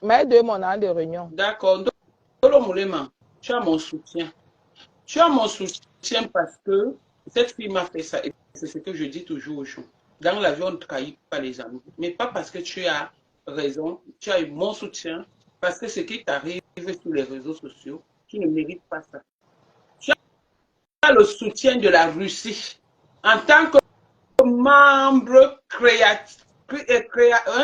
Mais de mon an de réunion. D'accord. Dolo Moulema, tu as mon soutien. Tu as mon soutien parce que cette fille m'a fait ça. Et c'est ce que je dis toujours aux gens. Dans la vie, on ne trahit pas les amis. Mais pas parce que tu as raison. Tu as eu mon soutien. Parce que ce qui t'arrive sur les réseaux sociaux, tu ne mérites pas ça. Tu as le soutien de la Russie. En tant que membre créatif,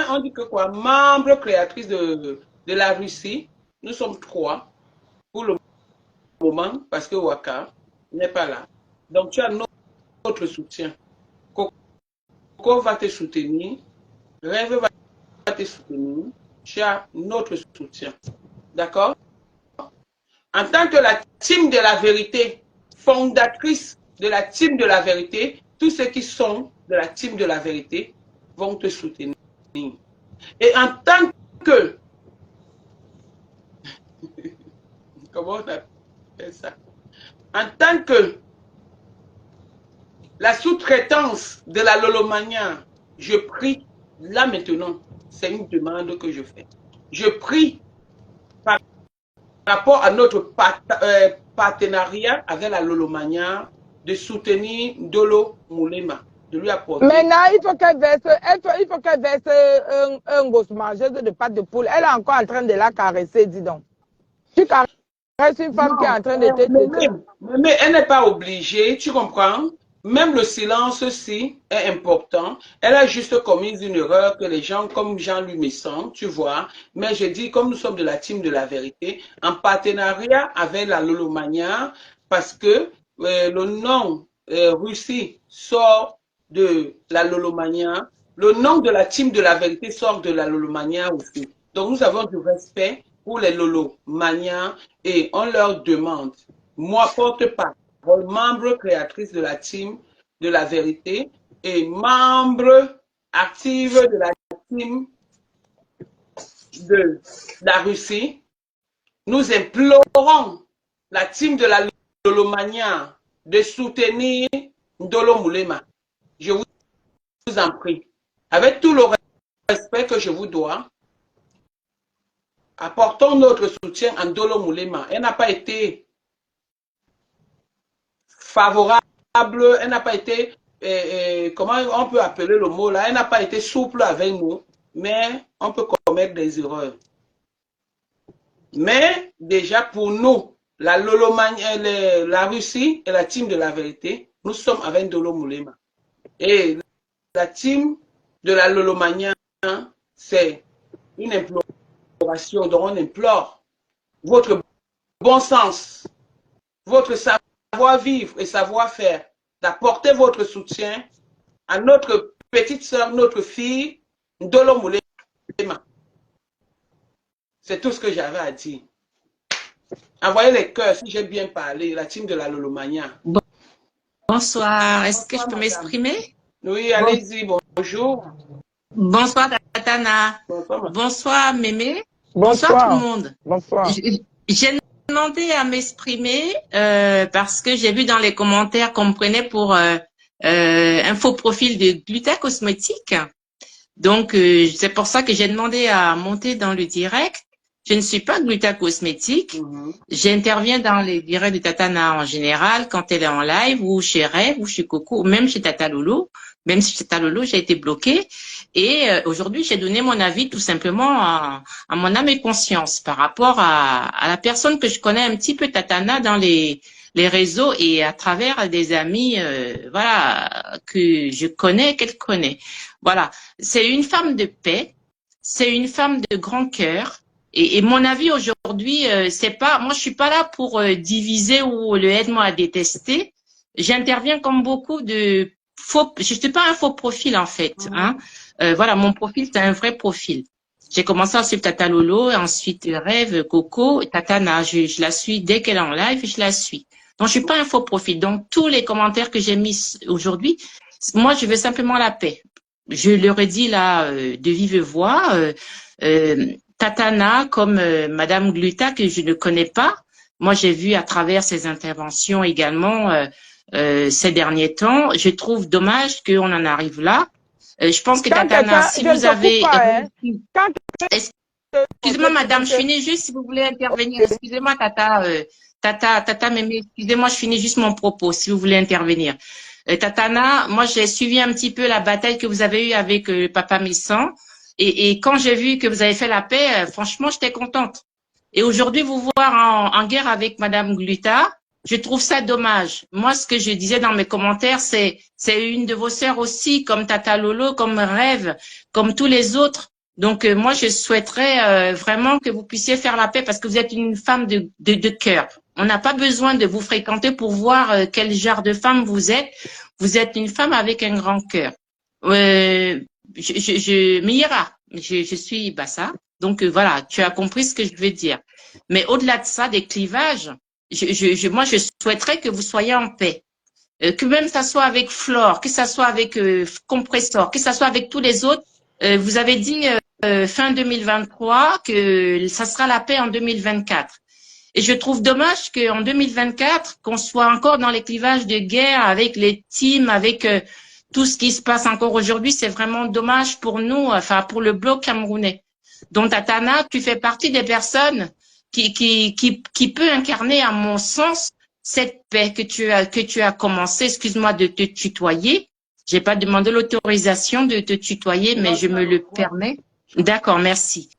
on dit que quoi? Membre créatrice de la Russie. Nous sommes 3 pour le moment parce que Waka n'est pas là. Donc tu as notre soutien. Coco va te soutenir, Rêve va te soutenir, tu as notre soutien. D'accord? En tant que la team de la vérité, fondatrice de la team de la vérité, tous ceux qui sont de la team de la vérité vont te soutenir. Et en tant que, comment on appelle ça? En tant que la sous-traitance de la Lolomania, je prie, là maintenant, c'est une demande que je fais. Je prie par rapport à notre partenariat avec la Lolomania de soutenir Dolo Moulema, de lui apporter. Maintenant, il faut qu'elle verse un gosse mangeuse de pâte de poule. Elle est encore en train de la caresser, dis donc. Tu caresses une femme qui est en train de te... Mais elle n'est pas obligée, tu comprends? Même le silence aussi est important. Elle a juste commis une erreur que les gens, comme Jean-Louis Messon, tu vois. Mais je dis, comme nous sommes de la team de la vérité, en partenariat avec la Lolomania, parce que le nom Russie sort de la Lolomania, le nom de la team de la vérité sort de la Lolomania aussi. Donc nous avons du respect pour les Lolomania et on leur demande, moi porte-parole, membre créatrice de la team de la vérité et membre active de la team de la Russie, nous implorons la team de la Lolomania de soutenir Ndolo Moulema. Je vous en prie, avec tout le respect que je vous dois, apportons notre soutien à Ndolo Moulema. Elle n'a pas été favorable, elle n'a pas été, comment on peut appeler le mot là, elle n'a pas été souple avec nous, mais on peut commettre des erreurs. Mais déjà pour nous, la Lolomania, la Russie et la team de la vérité, nous sommes avec Ndolo Moulema. Et la team de la Lolomania, c'est une imploration, donc on implore votre bon sens, votre savoir-vivre et savoir-faire, d'apporter votre soutien à notre petite soeur, notre fille, Ndolo Moulema. C'est tout ce que j'avais à dire. Envoyez les cœurs si j'ai bien parlé, la team de la Lolomania. Bonsoir, est-ce que je peux m'exprimer? Oui, allez-y, bonjour. Bonsoir Tatana. Bonsoir, bonsoir Mémé. Bonsoir tout le monde. Bonsoir. J'ai demandé à m'exprimer parce que j'ai vu dans les commentaires qu'on me prenait pour un faux profil de Gluta Cosmétique. Donc, c'est pour ça que j'ai demandé à monter dans le direct. Je ne suis pas Gluta Cosmétique. J'interviens dans les directs de Tatana en général, quand elle est en live, ou chez Rêve, ou chez Coco, ou même chez Tata Lolo. Même si chez Tata Lolo, j'ai été bloquée. Et aujourd'hui, j'ai donné mon avis tout simplement à mon âme et conscience par rapport à la personne que je connais un petit peu, Tatana, dans les réseaux et à travers des amis, voilà, que je connais, qu'elle connaît. Voilà. C'est une femme de paix. C'est une femme de grand cœur. Et mon avis aujourd'hui, c'est pas, moi je suis pas là pour diviser ou le aide-moi à détester. J'interviens comme beaucoup de faux, je suis pas un faux profil en fait, hein. Voilà, mon profil c'est un vrai profil. J'ai commencé à suivre Tata Lolo, ensuite Rêve, Coco, Tatana, je la suis dès qu'elle est en live, je la suis. Donc je suis pas un faux profil. Donc tous les commentaires que j'ai mis aujourd'hui, moi je veux simplement la paix. Je leur ai dit là de vive voix. Tatana comme Madame Gluta que je ne connais pas. Moi, j'ai vu à travers ses interventions également ces derniers temps. Je trouve dommage qu'on en arrive là. Je pense que Tatana, si vous avez... Excusez-moi, madame, je finis juste si vous voulez intervenir. Excusez-moi, Tata Mémé, excusez-moi, je finis juste mon propos si vous voulez intervenir. Tatana, moi, j'ai suivi un petit peu la bataille que vous avez eue avec Papa Missan. Et quand j'ai vu que vous avez fait la paix, franchement, j'étais contente. Et aujourd'hui, vous voir en guerre avec Madame Gluta, je trouve ça dommage. Moi, ce que je disais dans mes commentaires, c'est une de vos sœurs aussi, comme Tata Lolo, comme Rêve, comme tous les autres. Donc, moi, je souhaiterais vraiment que vous puissiez faire la paix parce que vous êtes une femme de cœur. On n'a pas besoin de vous fréquenter pour voir quel genre de femme vous êtes. Vous êtes une femme avec un grand cœur. Mira, je suis Bassa. Donc, voilà, tu as compris ce que je veux dire. Mais au-delà de ça, des clivages, moi, je souhaiterais que vous soyez en paix. Que même ça soit avec Flore, que ça soit avec Compressor, que ça soit avec tous les autres. Vous avez dit fin 2023 que ça sera la paix en 2024. Et je trouve dommage qu'en 2024, qu'on soit encore dans les clivages de guerre avec les teams, avec tout ce qui se passe encore aujourd'hui. C'est vraiment dommage pour nous, enfin pour le bloc camerounais. Donc, Tatana, tu fais partie des personnes qui peut incarner, à mon sens, cette paix que tu as commencé. Excuse-moi de te tutoyer. J'ai pas demandé l'autorisation de te tutoyer, mais je me le permets. D'accord, merci.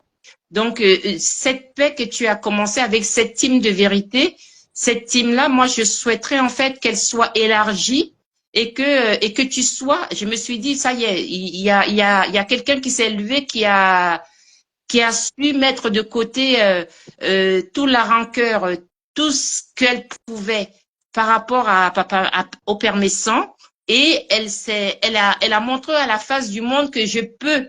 Donc, cette paix que tu as commencé avec cette team de vérité, cette team-là, moi, je souhaiterais en fait qu'elle soit élargie et que tu sois. Je me suis dit, ça y est, il y a quelqu'un qui s'est levé, qui a su mettre de côté toute la rancœur, tout ce qu'elle pouvait par rapport au Père Messan, et elle a montré à la face du monde que je peux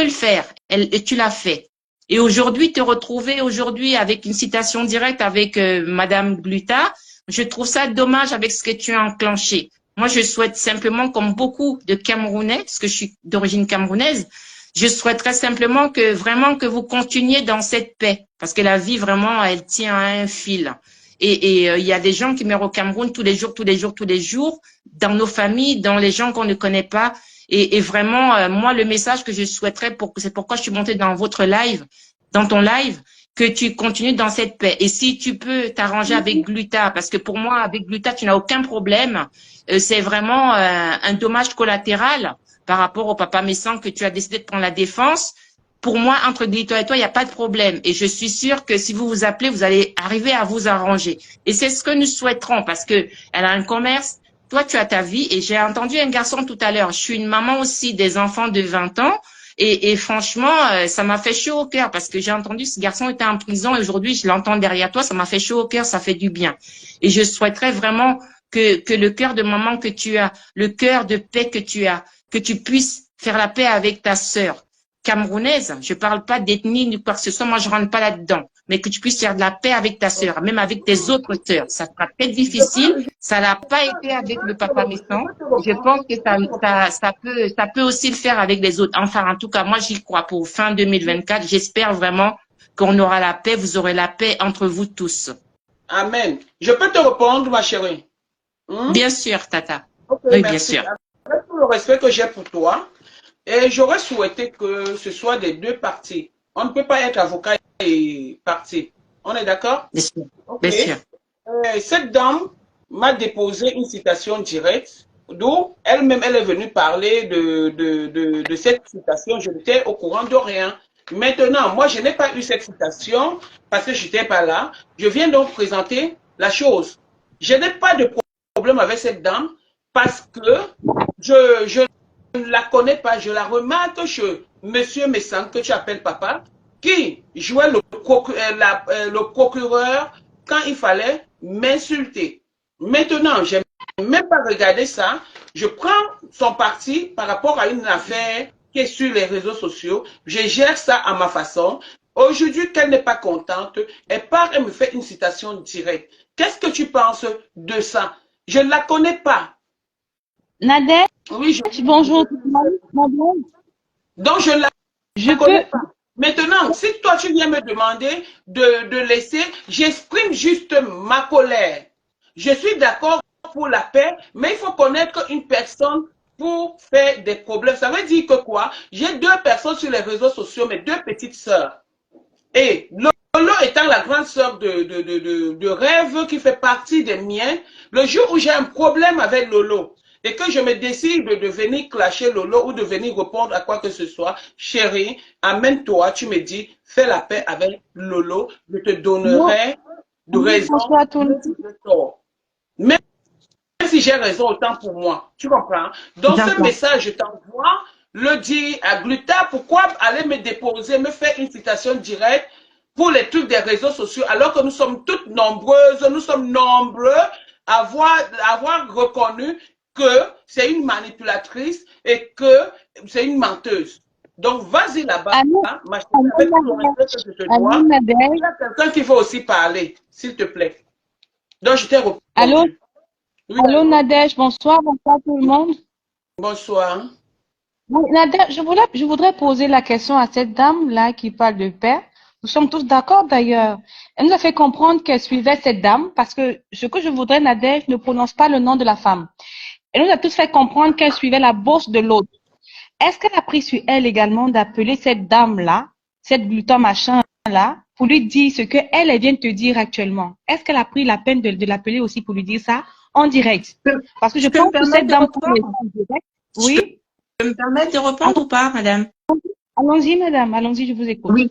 le faire. Et tu l'as fait. Et aujourd'hui, te retrouver aujourd'hui avec une citation directe avec Madame Gluta, je trouve ça dommage avec ce que tu as enclenché. Moi, je souhaite simplement, comme beaucoup de Camerounais, parce que je suis d'origine camerounaise, je souhaiterais simplement que vous continuiez dans cette paix, parce que la vie vraiment, elle tient à un fil. Et il y a des gens qui meurent au Cameroun tous les jours, dans nos familles, dans les gens qu'on ne connaît pas. Et vraiment, moi, le message que je souhaiterais, c'est pourquoi je suis montée dans votre live, dans ton live, que tu continues dans cette paix. Et si tu peux t'arranger avec Gluta, parce que pour moi, avec Gluta, tu n'as aucun problème. C'est vraiment un dommage collatéral par rapport au Papa Messan que tu as décidé de prendre la défense. Pour moi, entre Gluta et toi, il n'y a pas de problème. Et je suis sûre que si vous vous appelez, vous allez arriver à vous arranger. Et c'est ce que nous souhaiterons, parce que elle a un commerce. Toi, tu as ta vie. Et j'ai entendu un garçon tout à l'heure. Je suis une maman aussi des enfants de 20 ans. Et franchement, ça m'a fait chaud au cœur parce que j'ai entendu ce garçon était en prison et aujourd'hui, je l'entends derrière toi. Ça m'a fait chaud au cœur. Ça fait du bien. Et je souhaiterais vraiment que le cœur de maman que tu as, le cœur de paix que tu as, que tu puisses faire la paix avec ta sœur camerounaise. Je parle pas d'ethnie ni quoi que ce soit. Moi, je rentre pas là-dedans. Mais que tu puisses faire de la paix avec ta sœur, même avec tes autres sœurs. Ça sera très difficile. Ça n'a pas été avec le Papa Messan. Je pense que ça peut aussi le faire avec les autres. Enfin, en tout cas, moi, j'y crois pour fin 2024. J'espère vraiment qu'on aura la paix. Vous aurez la paix entre vous tous. Amen. Je peux te répondre, ma chérie? Bien sûr, Tata. Okay, oui, merci. bien sûr. Avec tout le respect que j'ai pour toi, et j'aurais souhaité que ce soit des deux parties. On ne peut pas être avocat et partie. On est d'accord? Bien sûr. Okay. Bien sûr. Cette dame m'a déposé une citation directe, d'où elle-même, elle est venue parler de cette citation. Je n'étais au courant de rien. Maintenant, moi, je n'ai pas eu cette citation parce que je n'étais pas là. Je viens donc présenter la chose. Je n'ai pas de problème avec cette dame parce que je ne la connais pas. Je la remarque chez Monsieur Messan, que tu appelles papa, qui jouait le procureur quand il fallait m'insulter. Maintenant, je n'ai même pas regardé ça. Je prends son parti par rapport à une affaire qui est sur les réseaux sociaux. Je gère ça à ma façon. Aujourd'hui, qu'elle n'est pas contente, elle part et me fait une citation directe. Qu'est-ce que tu penses de ça? Je ne la connais pas. Nadège, oui, bonjour. Donc, je ne la connais pas. Maintenant, si toi, tu viens me demander de laisser, j'exprime juste ma colère. Je suis d'accord pour la paix, mais il faut connaître une personne pour faire des problèmes. Ça veut dire que quoi? J'ai deux personnes sur les réseaux sociaux, mes deux petites sœurs. Et Lolo étant la grande sœur de rêve qui fait partie des miens, le jour où j'ai un problème avec Lolo et que je me décide de venir clasher Lolo ou de venir répondre à quoi que ce soit, chérie, amène-toi, tu me dis, fais la paix avec Lolo, je te donnerai de raison, Bonsoir à tout le monde. de tort. Même si j'ai raison, autant pour moi. Tu comprends? Dans ce message, je t'envoie le dire à Gluta, pourquoi aller me déposer, me faire une citation directe pour les trucs des réseaux sociaux, alors que nous sommes toutes nombreuses, nous sommes nombreux à avoir reconnu que c'est une manipulatrice et que c'est une menteuse. Donc, vas-y là-bas, ma chérie, avec tout le respect que je te dois. Il y a quelqu'un qui veut aussi parler, s'il te plaît. Donc, je t'ai répondu. Allô? Oui, Allô, Nadège, bonsoir, bonsoir tout le monde. bonsoir. Oui, Nadège, je voudrais poser la question à cette dame-là qui parle de paix. Nous sommes tous d'accord d'ailleurs. Elle nous a fait comprendre qu'elle suivait cette dame parce que ce que je voudrais, Nadège, ne prononce pas le nom de la femme. Elle nous a tous fait comprendre qu'elle suivait la bourse de l'autre. Est-ce qu'elle a pris sur elle également d'appeler cette dame-là, cette gluton machin-là, pour lui dire ce qu'elle vient de te dire actuellement? Est-ce qu'elle a pris la peine de l'appeler aussi pour lui dire ça en direct? Parce que je pense que cette dame... Oui? Je peux me permettre de répondre ou pas, madame? Allons-y, madame, allons-y, je vous écoute. Oui.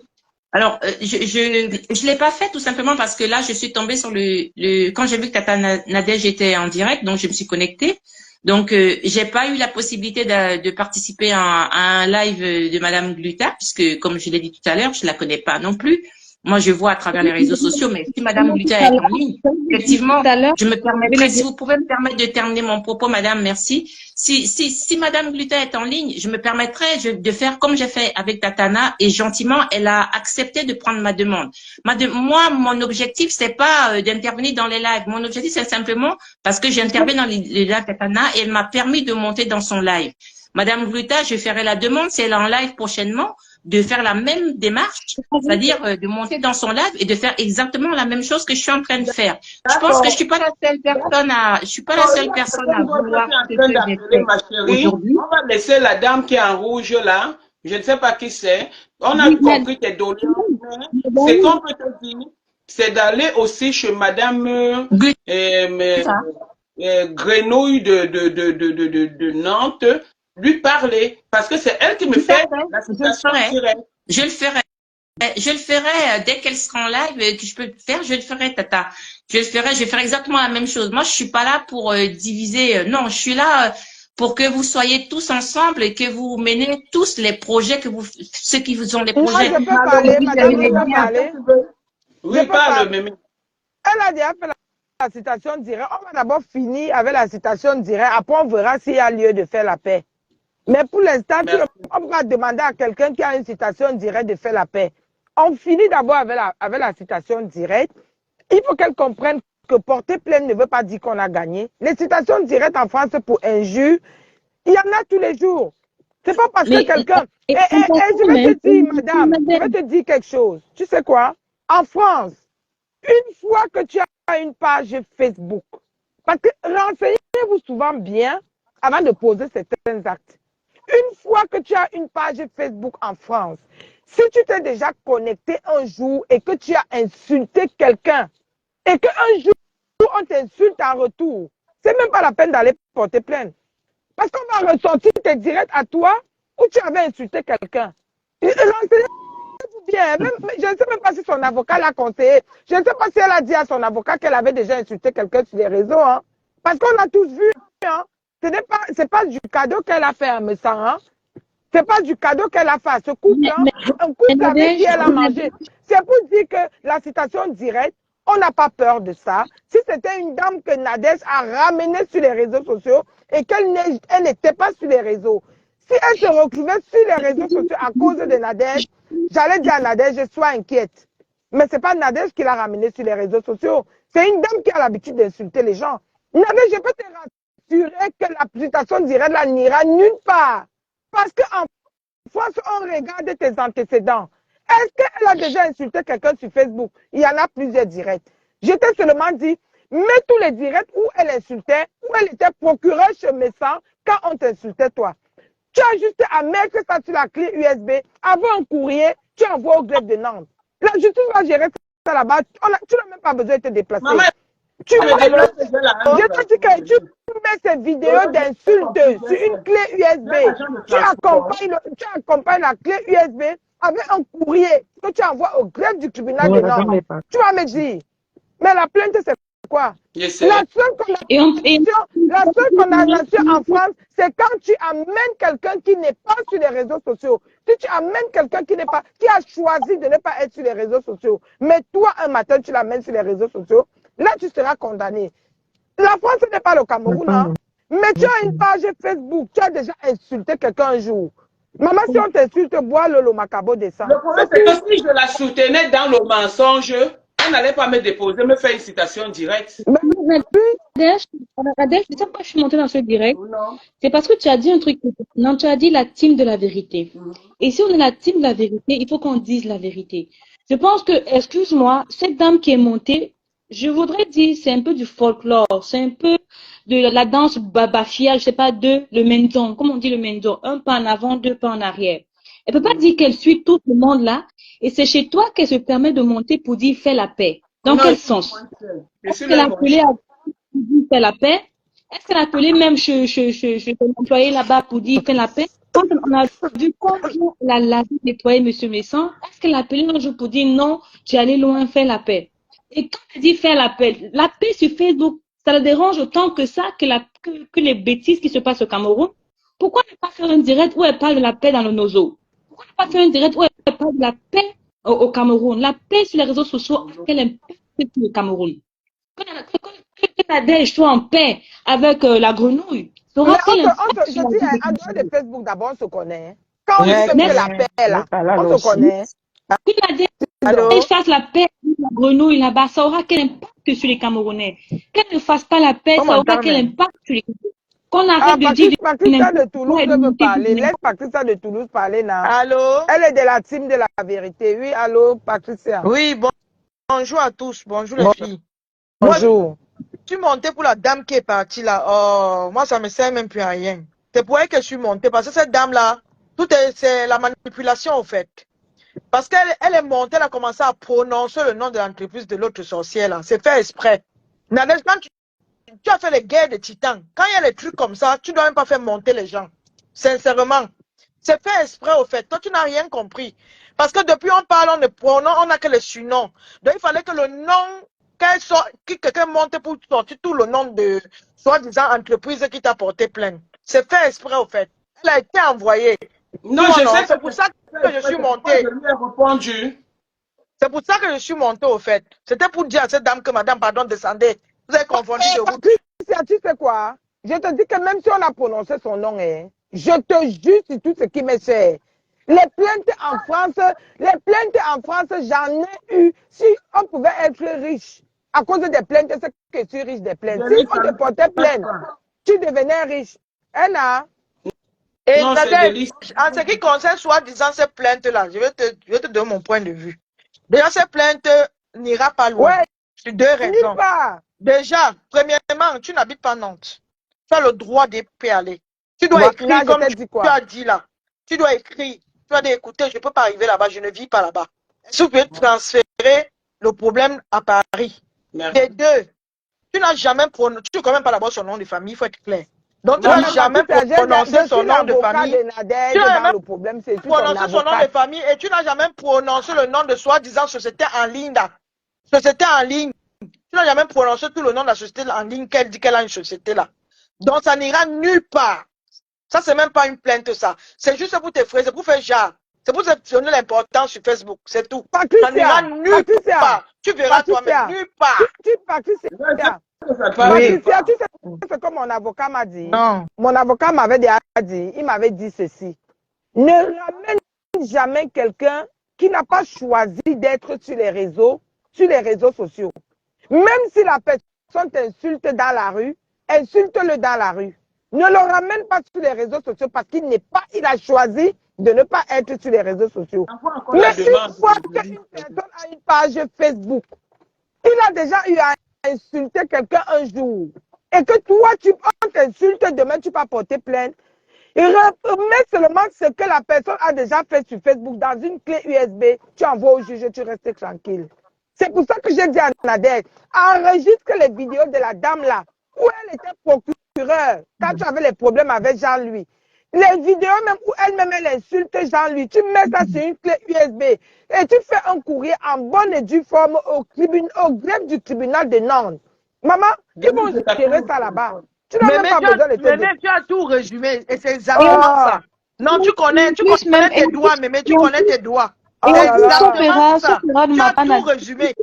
Alors, je l'ai pas fait tout simplement parce que là, je suis tombée sur quand j'ai vu que Tata Nadège était en direct, donc je me suis connectée. Donc, j'ai pas eu la possibilité de participer à un live de Madame Gluta, puisque, comme je l'ai dit tout à l'heure, je la connais pas non plus. Moi, je vois à travers les réseaux sociaux, mais si Madame Gluta est en ligne, effectivement, je me permettrai, si vous pouvez me permettre de terminer mon propos, Madame, merci. Si Madame Gluta est en ligne, je me permettrai de faire comme j'ai fait avec Tatana et gentiment, elle a accepté de prendre ma demande. Moi, mon objectif, c'est pas d'intervenir dans les lives. Mon objectif, c'est simplement parce que j'interviens dans les lives Tatana et elle m'a permis de monter dans son live. Madame Gluta, je ferai la demande, si elle est en live prochainement, de faire la même démarche, c'est-à-dire de monter dans son live et de faire exactement la même chose que je suis en train de faire. Je pense que je suis pas la seule personne à vouloir ce que j'ai fait aujourd'hui. On va laisser la dame qui est en rouge là. Je ne sais pas qui c'est. On a compris tes doléances. C'est qu'on peut te dire, c'est d'aller aussi chez Madame Grenouille de Nantes, lui parler, parce que c'est elle qui me fait la citation directe. Je le ferai. Je le ferai dès qu'elle sera en live, que je peux le faire, je le ferai, Tata. Je vais faire exactement la même chose. Moi, je suis pas là pour diviser. Non, je suis là pour que vous soyez tous ensemble et que vous menez tous les projets ceux qui vous ont les projets. Moi, je peux parler, madame, je peux parler. Oui, parle, Mémé. Elle a déjà fait la citation directe. On va d'abord finir avec la citation directe. Après, on verra s'il y a lieu de faire la paix. Mais pour l'instant, on va demander à quelqu'un qui a une citation directe de faire la paix. On finit d'abord avec la citation directe. Il faut qu'elle comprenne que porter plainte ne veut pas dire qu'on a gagné. Les citations directes en France pour injure, il y en a tous les jours. C'est pas parce que quelqu'un... je vais te dire, madame, je vais te dire quelque chose. Tu sais quoi? En France, une fois que tu as une page Facebook, parce que renseignez-vous souvent bien avant de poser certains actes. Une fois que tu as une page Facebook en France, si tu t'es déjà connecté un jour et que tu as insulté quelqu'un et qu'un jour on t'insulte en retour, c'est même pas la peine d'aller porter plainte. Parce qu'on va ressortir tes directs à toi où tu avais insulté quelqu'un. Renseignez-vous bien. Je ne sais même pas si son avocat l'a conseillé. Je ne sais pas si elle a dit à son avocat qu'elle avait déjà insulté quelqu'un sur les réseaux. Hein. Parce qu'on a tous vu. Hein. C'est pas du cadeau qu'elle a fait à me sang, hein. C'est pas du cadeau qu'elle a fait à ce couple, hein. Un couple avec qui elle a mangé. C'est pour dire que la citation directe, on n'a pas peur de ça. Si c'était une dame que Nadège a ramenée sur les réseaux sociaux et qu'elle n'était pas sur les réseaux, si elle se retrouvait sur les réseaux sociaux à cause de Nadège, j'allais dire à Nadège, je sois inquiète. Mais c'est pas Nadège qui l'a ramenée sur les réseaux sociaux. C'est une dame qui a l'habitude d'insulter les gens. Nadège, je peux te rassurer que la citation directe là n'ira nulle part. Parce qu'en France, on regarde tes antécédents. Est-ce qu'elle a déjà insulté quelqu'un sur Facebook? Il y en a plusieurs directs. Je t'ai seulement dit, mets tous les directs où elle insultait, où elle était procureure chez Messan quand on t'insultait toi. Tu as juste à mettre ça sur la clé USB, avoir un courrier, tu envoies au greffe de Nantes. La justice va gérer ça là-bas. Tu n'as même pas besoin de te déplacer. Maman, Tu me déplace, je te dis que tu mets ces vidéos d'insultes sur une clé USB. Tu accompagnes la clé USB avec un courrier que tu envoies au greffe du tribunal de Nantes. Tu vas me dire, mais la plainte, c'est quoi? La seule condamnation en France, c'est quand tu amènes quelqu'un qui n'est pas sur les réseaux sociaux. Si tu amènes quelqu'un qui a choisi de ne pas être sur les réseaux sociaux, mais toi, un matin, tu l'amènes sur les réseaux sociaux, là, tu seras condamné. La France n'est pas le Cameroun, hein? Mais tu as une page Facebook, tu as déjà insulté quelqu'un un jour. Maman, si on t'insulte, bois le macabo descend. Le problème, c'est que si je la soutenais dans le mensonge, elle n'allait pas me déposer, me faire une citation directe. Adèle, tu sais pourquoi je suis montée dans ce direct? C'est parce que tu as dit un truc. Non, tu as dit la team de la vérité. Et si on est la team de la vérité, il faut qu'on dise la vérité. Je pense que, excuse-moi, cette dame qui est montée, je voudrais dire, c'est un peu du folklore, c'est un peu de la danse babafia, je sais pas, le mendon. Comment on dit le mendon? Un pas en avant, deux pas en arrière. Elle peut pas dire qu'elle suit tout le monde là, et c'est chez toi qu'elle se permet de monter pour dire fais la paix. Dans quel sens? Est-ce qu'elle a appelé à dire fais la paix? Est-ce qu'elle a appelé même chez l'employé là-bas pour dire fais la paix? Quand on a vu combien elle a lavé, nettoyé M. Messon, est-ce qu'elle a appelé un jour pour dire non, tu es allé loin, fais la paix? Et quand elle dit faire la paix sur Facebook, ça le dérange autant que ça, que les bêtises qui se passent au Cameroun. Pourquoi ne pas faire un direct où elle parle de la paix dans le Nozo? Pourquoi ne pas faire un direct où elle parle de la paix au Cameroun? La paix sur les réseaux sociaux, quel impact sur le Cameroun? Que Nadège soit en paix avec la grenouille. Je dis, en dehors de Facebook, d'abord, on se connaît. Quand on fait la paix, là, on se connaît. Que Nadège fasse la paix avec la grenouille là-bas, ça aura quel impact sur les Camerounais? Qu'elle ne fasse pas la paix, ça aura quel impact sur les Camerounais? Qu'on arrête de dire... Patricia de Toulouse veut parler. Laisse Patricia de Toulouse parler, là. Allô? Elle est de la team de la vérité. Oui, allô, Patricia. Oui, bonjour à tous. Bonjour les filles. Bonjour. Moi, je suis montée pour la dame qui est partie là. Oh, moi, ça me sert même plus à rien. C'est pour elle que je suis montée. Parce que cette dame-là, c'est la manipulation, au fait. Parce qu'elle est montée, elle a commencé à prononcer le nom de l'entreprise de l'autre sorcière là. C'est fait exprès. Nadège, quand tu as fait les guerres de titans, quand il y a des trucs comme ça, tu ne dois même pas faire monter les gens. Sincèrement. C'est fait exprès, au fait. Toi, tu n'as rien compris. Parce que depuis on parle, on ne prononce, on n'a que les surnoms. Donc, il fallait que le nom, que quelqu'un monte pour sortir tout le nom de soi-disant entreprise qui t'a porté plainte. C'est fait exprès, au fait. Elle a été envoyée. Non, je sais. C'est pour ça que je suis montée. C'est pour ça que je suis montée, au fait. C'était pour dire à cette dame que madame, pardon, descendez. Vous avez confondu de route. Tu sais quoi? Je te dis que même si on a prononcé son nom, je te jure sur tout ce qui m'est cher. Les plaintes en France, j'en ai eu. Si on pouvait être riche à cause des plaintes, c'est que tu es riche des plaintes. Si on te portait plainte, tu devenais riche. Et non, en ce qui concerne soi-disant ces plaintes-là, je vais te donner mon point de vue. Déjà, ces plaintes n'ira pas loin. Ouais, sur deux raisons. Déjà, premièrement, tu n'habites pas Nantes. Tu as le droit d'y aller. Tu dois écrire comme tu as dit là. Tu dois écrire. Tu dois dire, écoutez, je ne peux pas arriver là-bas, je ne vis pas là-bas. Est-ce que vous pouvez transférer le problème à Paris? Et deux, tu n'as jamais prononcé, tu ne connais même pas d'abord son nom de famille, il faut être clair. Donc, tu n'as jamais prononcé son nom de famille. Tu n'as jamais prononcé son nom de famille et tu n'as jamais prononcé le nom de soi-disant société en ligne. Société en ligne. Tu n'as jamais prononcé tout le nom de la société en ligne qu'elle dit qu'elle a une société là. Donc, ça n'ira nulle part. Ça, c'est même pas une plainte, ça. C'est juste pour te fraiser, c'est pour faire genre. C'est pour te donner l'importance sur Facebook, c'est tout. Ça n'ira nulle part. Tu verras toi-même, nulle part. Patricia, tu sais ce que mon avocat m'a dit? Non. Mon avocat m'avait dit, il m'avait dit ceci. Ne ramène jamais quelqu'un qui n'a pas choisi d'être sur les réseaux sociaux. Même si la personne t'insulte dans la rue, insulte-le dans la rue. Ne le ramène pas sur les réseaux sociaux parce qu'il a choisi de ne pas être sur les réseaux sociaux. Mais une fois qu'une personne a une page Facebook, il a déjà eu à insulter quelqu'un un jour, et que toi, on t'insulte, demain tu vas porter plainte, Mets seulement ce que la personne a déjà fait sur Facebook dans une clé USB. Tu envoies au juge, tu restes tranquille. C'est pour ça que j'ai dit à Nadège, enregistre les vidéos de la dame là, où elle était procureure, quand tu avais les problèmes avec Jean-Louis. Les vidéos même où elle-même elle insulte Jean-Louis, tu mets ça sur une clé USB et tu fais un courrier en bonne et due forme au greffe du tribunal de Nantes. Maman, ils vont gérer ça là-bas. Tu n'as même pas besoin de te dire. Tu as tout résumé et c'est exactement ça. Non, tu connais tes doigts, Mémé, tu connais tes doigts. Exactement ça. Tu as tout résumé.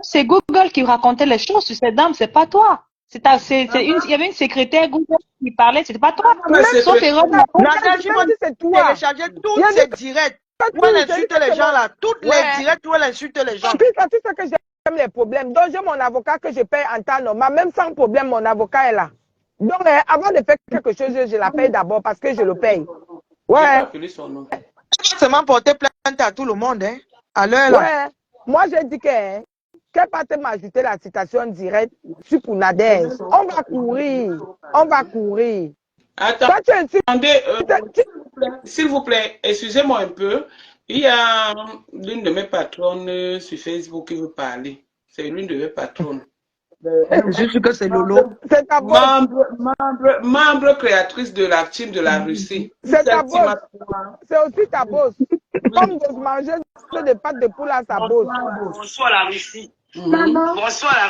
C'est Google qui racontait les choses sur cette dame, c'est pas toi. Il y avait une secrétaire Google qui parlait, c'était pas toi. Sauf erreur. C'est toi. Télécharger toutes ces directs. Où elle insulte les gens là. Toutes les directs où elle insulte les gens. Tu sais que j'aime les problèmes. Donc j'ai mon avocat que je paye en temps normal. Même sans problème, mon avocat est là. Donc avant de faire quelque chose, je la paye d'abord parce que je le paye. Ouais. Seulement porter plainte à tout le monde, hein. À l'heure là. Ouais. Moi j'ai dit qu'elle va te m'ajouter la citation directe sur pour Nadège. On va courir. On va courir. Attendez, s'il vous plaît, excusez-moi un peu. Il y a l'une de mes patronnes sur Facebook qui veut parler. C'est l'une de mes patronnes. Je suis que c'est Lolo. C'est ta membre créatrice de la team de la Russie. C'est ta bosse. C'est aussi ta bosse. Comme de manger des pâtes de poule à sa bosse. Bonsoir la Russie. Bonsoir la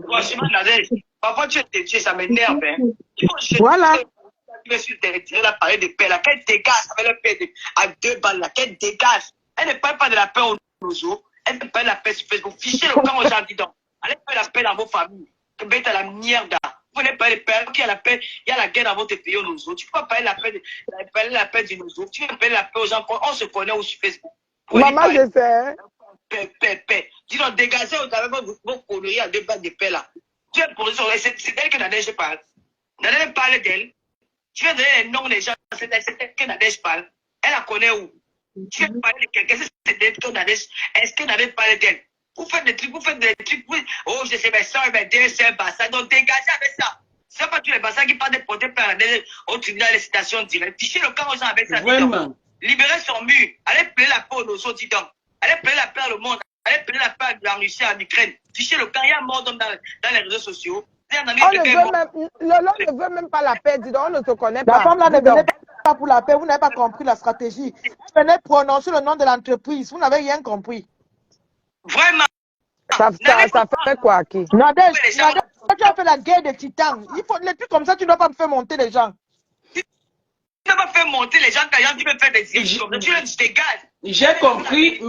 Franchement, Nadège, parfois tu es têtu, ça m'énerve. Voilà. Tu es sur elle a parlé de paix, là. Qu'elle dégage avec le paix à 2 balles, là. Qu'elle dégage. Elle ne parle pas de la paix au Nozo. Elle ne parle de la paix sur Facebook. Fichez le camp aux gens disant. Allez faire la paix dans vos familles. Que bête à la mierda. Vous n'avez pas de paix. Il y a la paix. Il y a la guerre dans votre pays au Nozo. Tu ne peux pas parler de la paix du Nozo. Tu veux parler de la paix aux gens. On se connaît aussi sur Facebook. Maman, je sais. Paix. Dis donc, dégagez vos conneries à 2 balles de paix là. Tu es pour c'est elle que Nadège parle. Nadège parle d'elle. Tu veux donner les noms des gens, c'est elle que Nadège parle. Elle la connaît où? Tu veux parler de quelqu'un, c'est elle que Nadège. Est-ce que Nadège parle d'elle? Vous faites des trucs. Oh, je sais, mais ça, mais c'est un bassin. Donc, dégagez avec ça. C'est pas tous les bassins qui parlent de porter par Nadège au tribunal des citations directes. Fichez le camp aux gens avec ça. Vraiment. Libérez son mur. Allez plaider la paix aux autres, dis donc. Allez plaider la paix à le monde. Allez plaider la paix à la Russie, à l'Ukraine. Fichez le camp. Il y a mort dans les réseaux sociaux. Lolo ne veut même pas la paix, dis donc, on ne se connaît pas. La femme là ne venait pas pour la paix, vous n'avez pas compris la stratégie. Elle venait prononcer le nom de l'entreprise, vous n'avez rien compris. Vraiment. Ça fait quoi, qui? Nadège, tu as fait la guerre des titans. Il faut les trucs comme ça, tu ne dois pas me faire monter les gens. Tu ne dois pas faire monter les gens quand tu veux faire des élections. Tu les dégages. J'ai compris,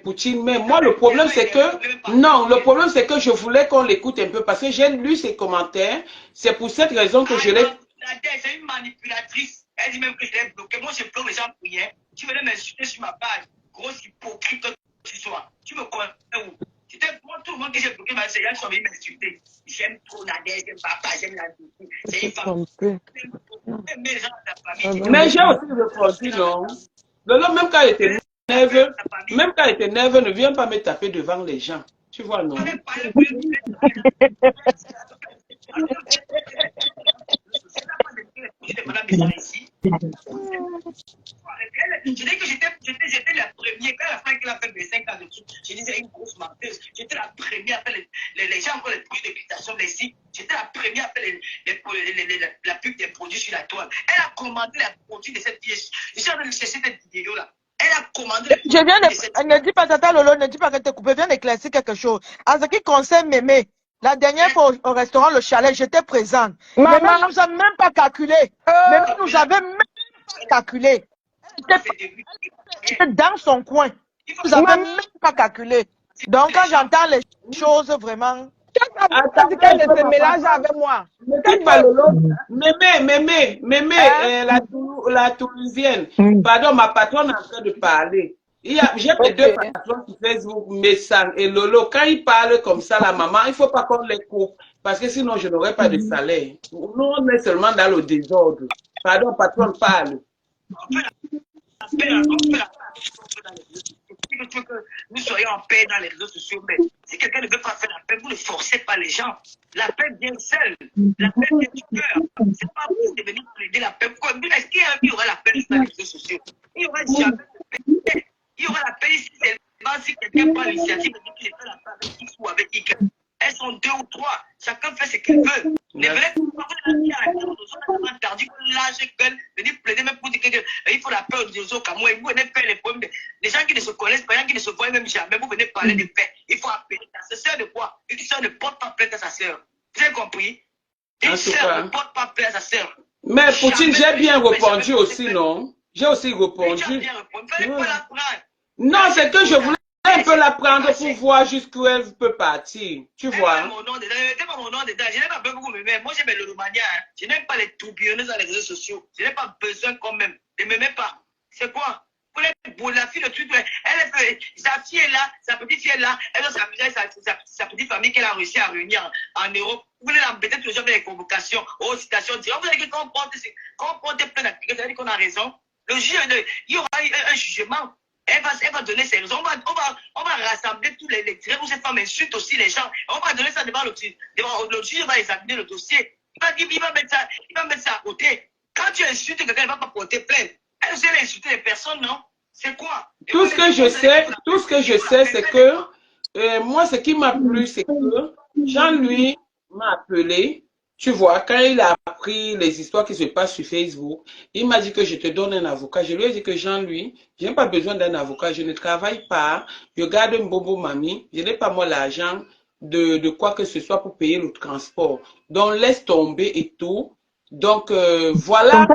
Poutine, mais moi le problème c'est que je voulais qu'on l'écoute un peu parce que j'ai lu ses commentaires, c'est pour cette raison que je l'ai... C'est une manipulatrice, elle dit même que je l'ai bloqué, moi je bloque les gens pour rien, tu venais m'insulter sur ma page, grosse hypocrite que tu sois, tu me connais où? Moi tout le monde que j'ai bloqué, ces gens sont venus m'insulter, j'aime trop Nadège, j'aime papa, j'aime la vie, c'est une femme, mais j'ai aussi répondu, non. Lolo, même quand elle était nerveux, ne viens pas me taper devant les gens. Tu vois, non? Je dis que j'étais la première, quand la femme qui a fait mes 5 ans de trucs, je disais une grosse menteuse, j'étais la première à faire les gens ont les produits d'exploitation des sites, j'étais la première à faire la pub des produits sur la toile. Elle a commandé la produit de cette pièce. Je suis en train de chercher cette vidéo là. Elle a commandé. Ne dis pas, Tata Lolo, ne dis pas que tu es coupé, viens d'éclaircir quelque chose. En ce qui concerne Mémé, la dernière fois au restaurant Le Chalet, j'étais présente. Mémé ne nous a même pas calculé. Mémé nous avait même pas calculé. Elle était dans son coin. Il nous avait même pas calculé. Donc quand j'entends les choses vraiment... Tu qu'elle ne se mélange avec moi. Mémé, la Toulousienne. Pardon, ma patronne est en train de parler. J'ai mes 2 patrons sur Facebook, Messan et Lolo. Quand ils parlent comme ça, la maman, il ne faut pas qu'on les coupe. Parce que sinon, je n'aurai pas de salaire. Nous, on est seulement dans le désordre. Pardon, patron, parle. Nous soyons en paix dans les réseaux sociaux, mais si quelqu'un ne veut pas faire la paix, vous ne forcez pas les gens. La paix vient seule. La paix vient du cœur. C'est pas vous de venir plaider la paix. Est-ce qu'il y aura la paix sur les réseaux sociaux? Il n'y aura jamais de paix. Il y aura la paix ici seulement si quelqu'un prend l'initiative de dire qu'il fait la paix avec X ou avec Y. Elles sont 2 ou 3. Chacun fait ce qu'il veut. Ne venez pas vous interdit que l'âge gueule, venir plaider même pour dire qu'il faut la paix aux autres. Moi, vous venez faire les problèmes. Les gens qui ne se connaissent pas, les gens qui ne se voient même jamais, vous venez parler de paix. Il faut appeler sa sœur de quoi? Une sœur ne porte pas plainte à sa sœur. Vous avez compris? Une sœur ne porte pas plainte à sa sœur. Mais Poutine, j'ai bien répondu aussi, non? J'ai aussi répondu. Non, c'est que je voulais un peu la prendre pour voir jusqu'où elle peut partir. Tu vois? Mon nom dedans. Je pas mon nom dedans. Je n'ai pas besoin que vous me mettez. Moi, j'aime le mania. Je n'aime pas les tourbillonneuses dans les réseaux sociaux. Je n'ai pas besoin quand même. Ne me mets pas. C'est quoi? Pour la fille, le truc, sa fille est là, sa petite fille est là, elle doit s'amuser avec sa petite famille qu'elle a réussi à réunir en Europe. Vous voulez l'embêter toujours avec les convocations, aux citations. Vous allez dire qu'on porte plein d'activités, ça veut dire qu'on a raison. Le juge, il y aura un jugement. Elle va donner ses raisons. On va rassembler tous les lecteurs où ces femmes insultent aussi les gens. On va donner ça devant le juge. Le juge va examiner le dossier. Il va mettre ça à côté. Quand tu insultes quelqu'un, il ne va pas porter plainte. Elle sait insulter les personnes, non? C'est quoi? Tout ce que je sais, c'est que moi, ce qui m'a plu, c'est que Jean-Louis m'a appelé. Tu vois, quand il a appris les histoires qui se passent sur Facebook, il m'a dit que je te donne un avocat. Je lui ai dit que Jean-Louis, je n'ai pas besoin d'un avocat. Je ne travaille pas. Je garde un bobo mamie. Je n'ai pas moi l'argent de quoi que ce soit pour payer le transport. Donc, laisse tomber et tout. Donc, voilà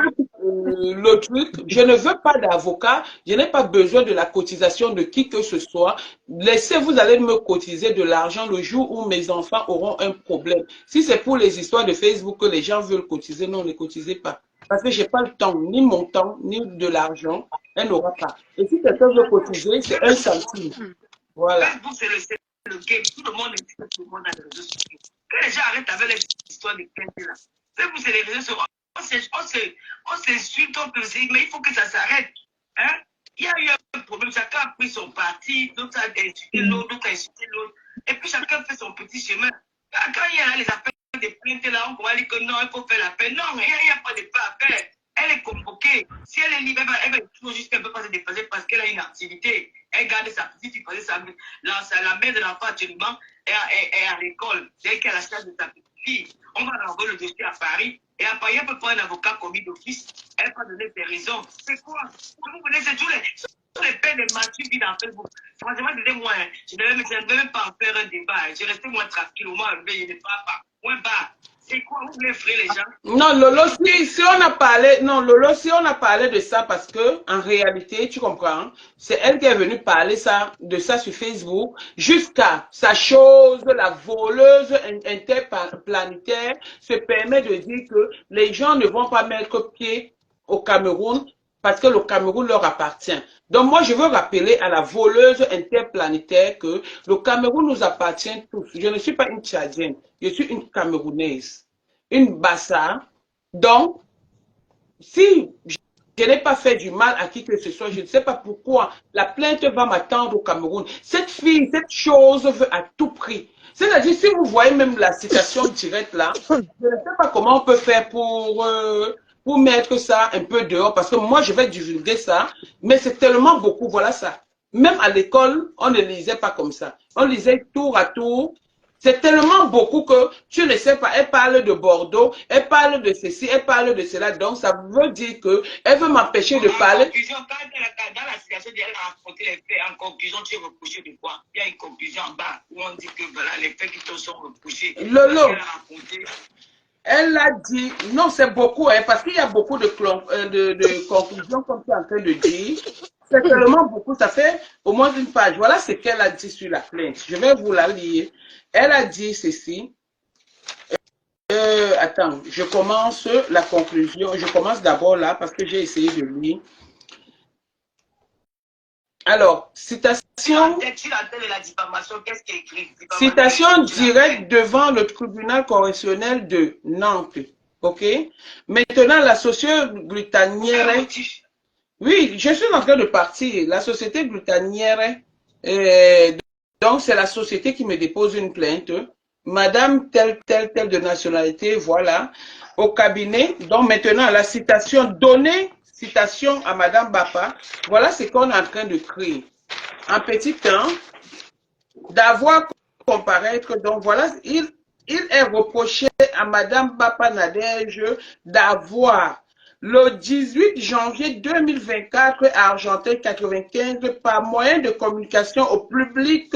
le truc. Je ne veux pas d'avocat. Je n'ai pas besoin de la cotisation de qui que ce soit. Laissez, vous allez me cotiser de l'argent le jour où mes enfants auront un problème. Si c'est pour les histoires de Facebook que les gens veulent cotiser, non, ne cotisez pas. Parce que je n'ai pas le temps, ni mon temps, ni de l'argent. Elle n'aura pas. Et si quelqu'un veut cotiser, c'est 1 centime. Voilà. Facebook, c'est le game. Tout le monde est tout le monde dans les réseaux sociaux. Que les gens arrêtent avec les histoires de plainte là. Facebook, c'est les réseaux sociaux. On s'insulte, on peut dire, mais il faut que ça s'arrête. Hein? Il y a eu un problème, chacun a pris son parti, d'autres a insulté l'autre, d'autres a insulté l'autre. Et puis chacun fait son petit chemin. Quand il y a les appels de plainte là, on va dire que non, il faut faire la paix. Non, il n'y a pas de paix à faire. Elle est convoquée. Si elle est libre, elle va toujours juste un peu pas se dépasser parce qu'elle a une activité. Elle garde sa petite fille, la mère de l'enfant actuellement est à l'école. Dès qu'elle a la charge de sa petite fille, on va renvoyer le dossier à Paris. Et à Paris, elle peut prendre un avocat commis d'office. Elle va donner ses raisons. C'est quoi? Vous connaissez tous les peines de Mathieu qui dans Facebook. Franchement, moi, je ne vais même pas en faire un débat. Je restais moins tranquille, au moins, je ne parle pas. Moins bas. C'est quoi? Vous voulez effrayer les gens? Non, Lolo, si on a parlé, non, Lolo, si on a parlé de ça parce que, en réalité, tu comprends, c'est elle qui est venue parler de ça sur Facebook, jusqu'à sa chose, la voleuse interplanétaire se permet de dire que les gens ne vont pas mettre pied au Cameroun parce que le Cameroun leur appartient. Donc moi, je veux rappeler à la voleuse interplanétaire que le Cameroun nous appartient tous. Je ne suis pas une Tchadienne, je suis une Camerounaise, une Bassa. Donc, si je n'ai pas fait du mal à qui que ce soit, je ne sais pas pourquoi la plainte va m'attendre au Cameroun. Cette fille, cette chose veut à tout prix. C'est-à-dire, si vous voyez même la citation directe là, je ne sais pas comment on peut faire pour mettre ça un peu dehors, parce que moi, je vais divulguer ça, mais c'est tellement beaucoup, voilà ça. Même à l'école, on ne lisait pas comme ça. On lisait tour à tour. C'est tellement beaucoup que tu ne sais pas, elle parle de Bordeaux, elle parle de ceci, elle parle de cela, donc ça veut dire qu'elle veut m'empêcher de parler. Dans la situation d'elle a raconté les faits, en conclusion, tu es reproché de quoi? Il y a une conclusion en bas où on dit que voilà, les faits qui te sont reprochés. Lolo. Elle a dit, non, c'est beaucoup, hein, parce qu'il y a beaucoup de conclusions, comme tu es en train de dire. C'est tellement beaucoup, ça fait au moins une page. Voilà ce qu'elle a dit sur la plainte. Je vais vous la lire. Elle a dit ceci. Attends, je commence la conclusion. Je commence d'abord là, parce que j'ai essayé de lire. Alors, citation directe devant le tribunal correctionnel de Nantes. OK? Maintenant, la société glutanière. Oui, je suis en train de partir. La société glutanière, donc c'est la société qui me dépose une plainte Madame telle de nationalité, voilà, au cabinet. Donc maintenant, la citation donnée, citation à Madame Bapa, voilà ce qu'on est en train de créer. En petit temps, d'avoir comparaître, donc voilà, il est reproché à Madame Bapa Nadège d'avoir le 18 janvier 2024 à Argenteuil 95 par moyen de communication au public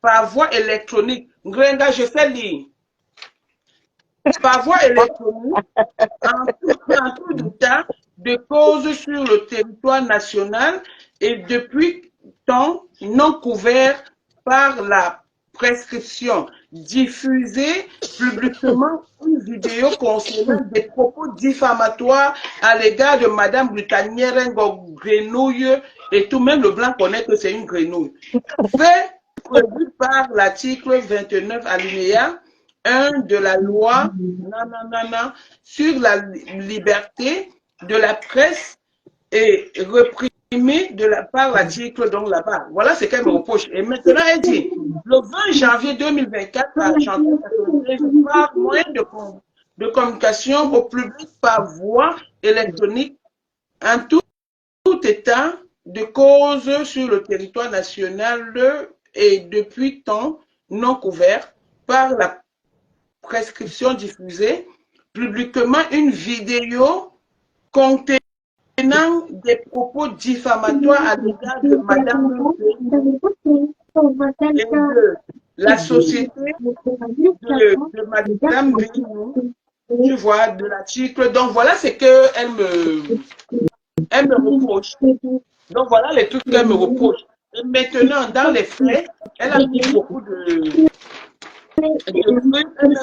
par voie électronique. Grenga, je fais lire. Par voie électronique, en tout état de cause sur le territoire national et depuis temps non couvert par la prescription. Diffuser publiquement une vidéo concernant des propos diffamatoires à l'égard de Madame Britannière Grenouille et tout, même le blanc connaît que c'est une grenouille. Fait prévu par l'article 29 alinéa 1 de la loi sur la liberté de la presse et reprimée par l'article donc là-bas. Voilà ce qu'elle me reproche. Et maintenant, elle dit, le 20 janvier 2024, par moyen de communication au public par voie électronique, en tout état de cause sur le territoire national et depuis temps non couvert par la prescription diffusée publiquement une vidéo contenant des propos diffamatoires à l'égard de Madame et de la société de Madame Bénou, tu vois, de l'article. Donc voilà ce qu'elle me reproche. Donc voilà les trucs qu'elle me reproche. Et maintenant, dans les faits, elle a mis beaucoup de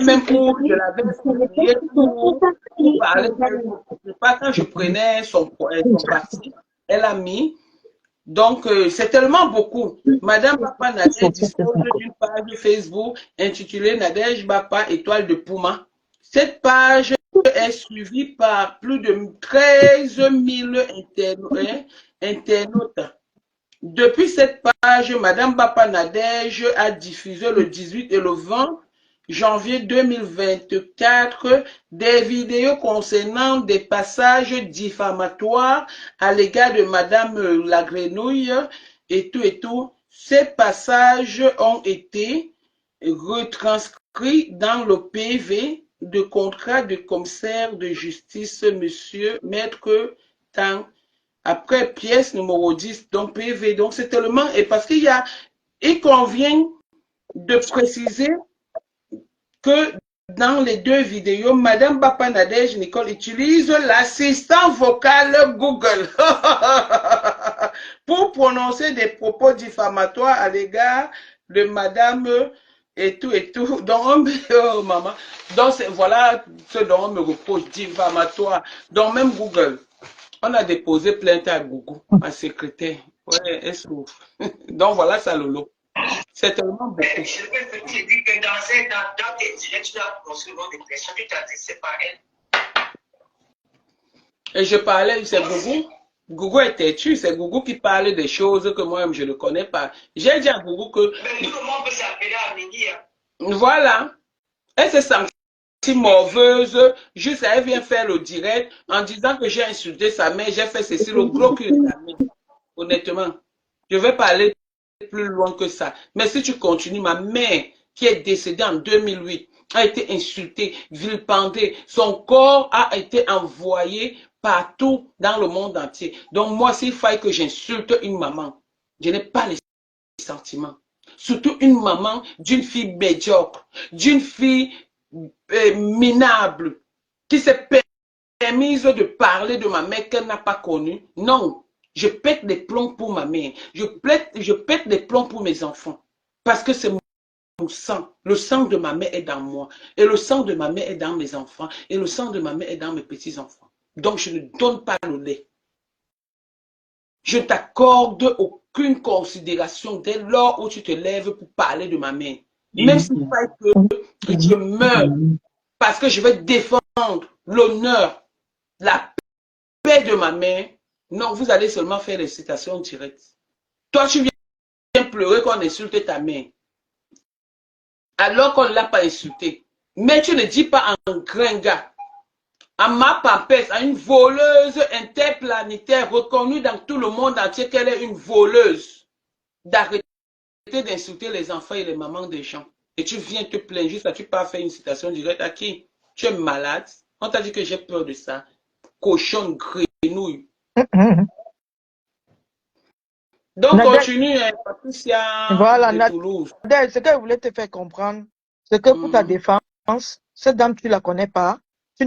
même où je l'avais publié pour parler de pas quand je prenais son parti, elle a mis. Donc, c'est tellement beaucoup. Madame Bapa Nadège dispose d'une page Facebook intitulée Nadège Bapa Étoile de Pouma. Cette page est suivie par plus de 13 000 internautes. Depuis cette page, Madame Bapa Nadège a diffusé le 18 et le 20 janvier 2024 des vidéos concernant des passages diffamatoires à l'égard de Madame la Grenouille et tout. Ces passages ont été retranscrits dans le PV de contrat de commissaire de justice, monsieur Maître Tang. Après, pièce numéro 10, donc PV. Donc, c'est tellement... Et parce il convient de préciser que dans les deux vidéos, Madame Bapa Nadège Nicole utilise l'assistant vocal Google pour prononcer des propos diffamatoires à l'égard de Madame et tout. Donc, oh, maman. Donc, voilà ce dont on me reproche, diffamatoire. Donc, même Google. On a déposé plainte à Google, à secrétaire. Ouais, elle souffre. Donc voilà ça, Lolo. C'est tellement beaucoup. Je peux te dire que dans tes directs, tu as recevoir des questions. Tu t'as dit, c'est pas elle. Et je parlais, c'est Google. Google est têtu, c'est Google qui parle des choses que moi-même je ne connais pas. J'ai dit à Google que. Mais tout le monde peut s'appeler à midi. Voilà. Elle s'est sentie morveuse, juste elle vient faire le direct en disant que j'ai insulté sa mère, j'ai fait ceci, le gros cul de sa mère. Honnêtement, je vais parler plus loin que ça. Mais si tu continues, ma mère qui est décédée en 2008 a été insultée, vilipendée, son corps a été envoyé partout dans le monde entier. Donc moi, s'il faille que j'insulte une maman, je n'ai pas les sentiments. Surtout une maman d'une fille médiocre, d'une fille minable, qui s'est permise de parler de ma mère qu'elle n'a pas connue. Non, je pète des plombs pour ma mère. Je pète des plombs pour mes enfants. Parce que c'est mon sang. Le sang de ma mère est dans moi. Et le sang de ma mère est dans mes enfants. Et le sang de ma mère est dans mes petits-enfants. Donc je ne donne pas le lait. Je ne t'accorde aucune considération dès lors où tu te lèves pour parler de ma mère. Même s'il faut que je meure, parce que je vais défendre l'honneur, la paix de ma mère. Non, vous allez seulement faire des citations directes. Toi, tu viens pleurer qu'on insulte ta mère. alors qu'on ne l'a pas insulté. Mais tu ne dis pas en gringa, à ma pampesse, à une voleuse interplanétaire reconnue dans tout le monde entier qu'elle est une voleuse, d'arrêter d'insulter les enfants et les mamans des gens. Et tu viens te plaindre, juste là, tu peux faire une citation directe à qui? Tu es malade? On t'a dit que j'ai peur de ça. Cochon, grenouille. Donc, continue, Patricia voilà, de Toulouse. Ce qu'elle voulait te faire comprendre, c'est que pour ta défense, cette dame, tu ne la connais pas, tu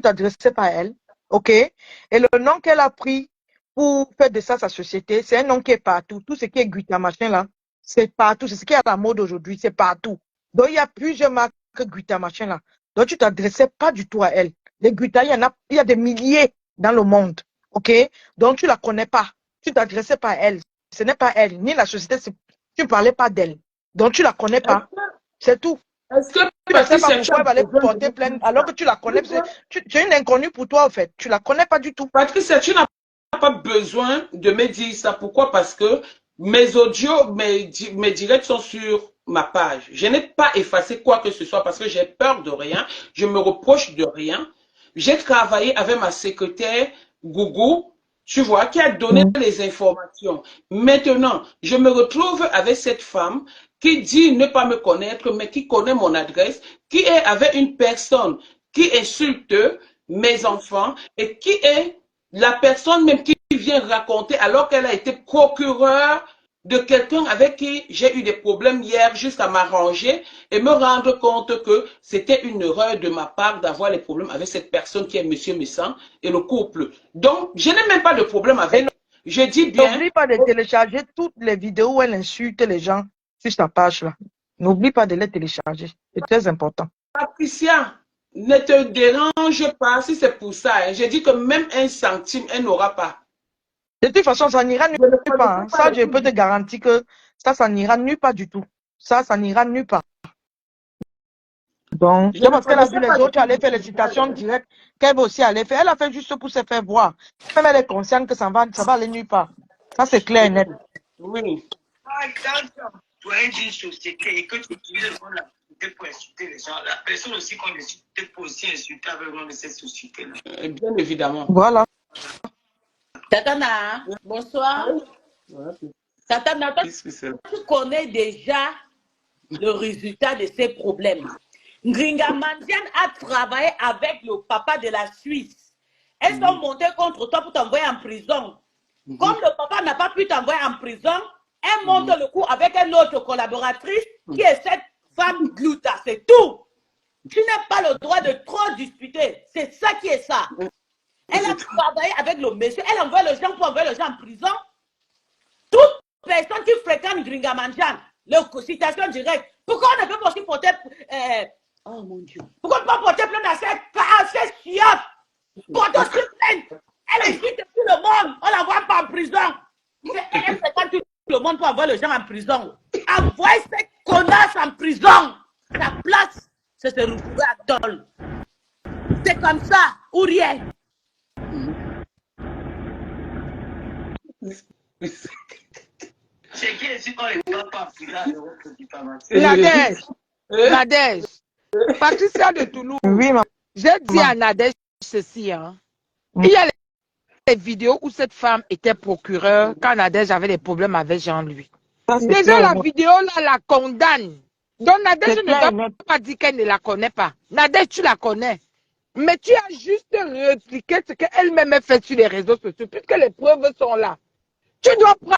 t'adressais pas à elle, ok? Et le nom qu'elle a pris pour faire de ça sa société, c'est un nom qui est partout. Tout ce qui est Guita machin là, c'est partout. C'est ce qui est à la mode aujourd'hui, c'est partout. Donc, il y a plusieurs marques Guita machin là. Donc, tu ne t'adressais pas du tout à elle. Les Guita, il y a des milliers dans le monde, ok? Donc, tu ne la connais pas. Tu ne t'adressais pas à elle. Ce n'est pas elle, ni la société, tu ne parlais pas d'elle. Donc, tu ne la connais pas. C'est tout. Est-ce que tu ne sais pas pourquoi elle va aller porter plainte alors que tu la connais? Tu es une inconnue pour toi, en fait. Tu ne la connais pas du tout. Patricia, tu n'as pas besoin de me dire ça. Pourquoi? Parce que mes audios, mes directs sont sur ma page. Je n'ai pas effacé quoi que ce soit parce que j'ai peur de rien. Je me reproche de rien. J'ai travaillé avec ma secrétaire, Gougou, tu vois, qui a donné les informations. Maintenant, je me retrouve avec cette femme qui dit ne pas me connaître, mais qui connaît mon adresse, qui est avec une personne qui insulte mes enfants et qui est la personne même qui vient raconter alors qu'elle a été procureure de quelqu'un avec qui j'ai eu des problèmes hier jusqu'à m'arranger et me rendre compte que c'était une erreur de ma part d'avoir les problèmes avec cette personne qui est Monsieur Messan et le couple. Donc, je n'ai même pas de problème avec. Je dis bien. N'oublie pas de télécharger toutes les vidéos où elle insulte les gens sur sa page là. N'oublie pas de les télécharger. C'est très important. Patricia, ne te dérange pas si c'est pour ça. J'ai dit que même un centime, elle n'aura pas. De toute façon, ça n'ira nulle part. Hein. Ça, je peux te garantir que ça n'ira nulle part du tout. Ça n'ira nulle part. Donc, c'est parce qu'elle a vu les autres aller faire les citations directes qu'elle va aussi aller faire. Elle a fait juste pour se faire voir. Même elle est consciente que ça va aller nulle part. Ça, c'est clair et net. Oui. Tu as une société et que tu utilises le nom de la société pour insulter les gens. La personne aussi qu'on insulte peut aussi insulter avec le nom de cette société-là. Bien évidemment. Voilà. Tatana, bonsoir. Tatana, tu connais déjà le résultat de ces problèmes. Ngringa Mandian a travaillé avec le papa de la Suisse. Elles sont montées contre toi pour t'envoyer en prison. Comme le papa n'a pas pu t'envoyer en prison, elle monte le coup avec une autre collaboratrice qui est cette femme Gluta. C'est tout. Tu n'as pas le droit de trop disputer. C'est ça qui est ça. Elle a travaillé avec le monsieur. Elle envoie les gens pour envoyer les gens en prison. Toute personne qui fréquente Gringa Mandian, leur citation directe. Pourquoi on ne peut pas aussi porter... oh mon Dieu. Pourquoi on ne peut pas porter plainte à cette chiotte? Porter plainte. Elle insulte tout le monde. On ne l'envoie pas en prison. Elle fréquente tout le monde pour envoyer les gens en prison. Envoie cette connasse en prison. Sa place, c'est se retrouver à Dole. C'est comme ça, ou rien. Nadège, Patricia de Toulouse. Oui, j'ai dit à Nadège ceci. Hein. Il y a les vidéos où cette femme était procureure quand Nadège avait des problèmes avec Jean-Louis. Déjà, la vidéo là la condamne. Donc Nadège ne doit pas dire qu'elle ne la connaît pas. Nadège, tu la connais. Mais tu as juste répliqué ce qu'elle-même a fait sur les réseaux sociaux, puisque les preuves sont là. Tu dois prendre.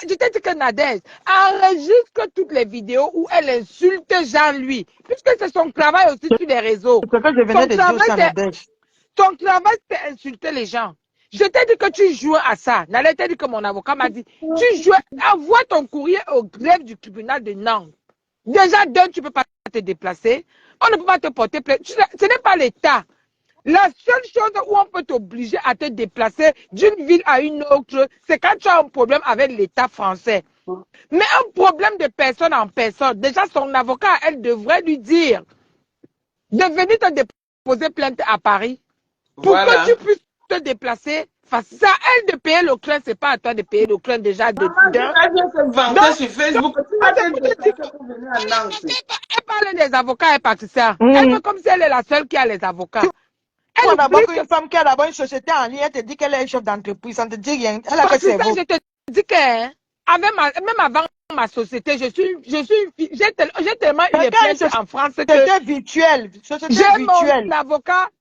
Je t'ai dit que Nadège enregistre toutes les vidéos où elle insulte Jean-Louis, puisque c'est son travail aussi sur les réseaux. C'est ce que je venais de dire ça, Nadège. Ton travail, c'est insulter les gens. Je t'ai dit que tu jouais à ça. Nadège t'a dit que mon avocat m'a dit, tu jouais, envoie ton courrier au greffe du tribunal de Nantes. Déjà, tu ne peux pas te déplacer. On ne peut pas te porter plainte. Ce n'est pas l'État. La seule chose où on peut t'obliger à te déplacer d'une ville à une autre, c'est quand tu as un problème avec l'État français. Mais un problème de personne en personne, déjà son avocat, elle devrait lui dire de venir te déposer plainte à Paris pour que tu puisses te déplacer. C'est à elle de payer le train, c'est pas à toi de payer le train déjà. Sur Facebook, tu Elle parle des avocats et partisans. Elle fait comme si elle est la seule qui a les avocats. Elle a d'abord une femme qui a d'abord une société en ligne, elle te dit qu'elle est chef d'entreprise, ça ne te dit rien. Elle a fait ses je te dis que même avant ma société, j'ai tellement eu les plaintes en France que c'était virtuel.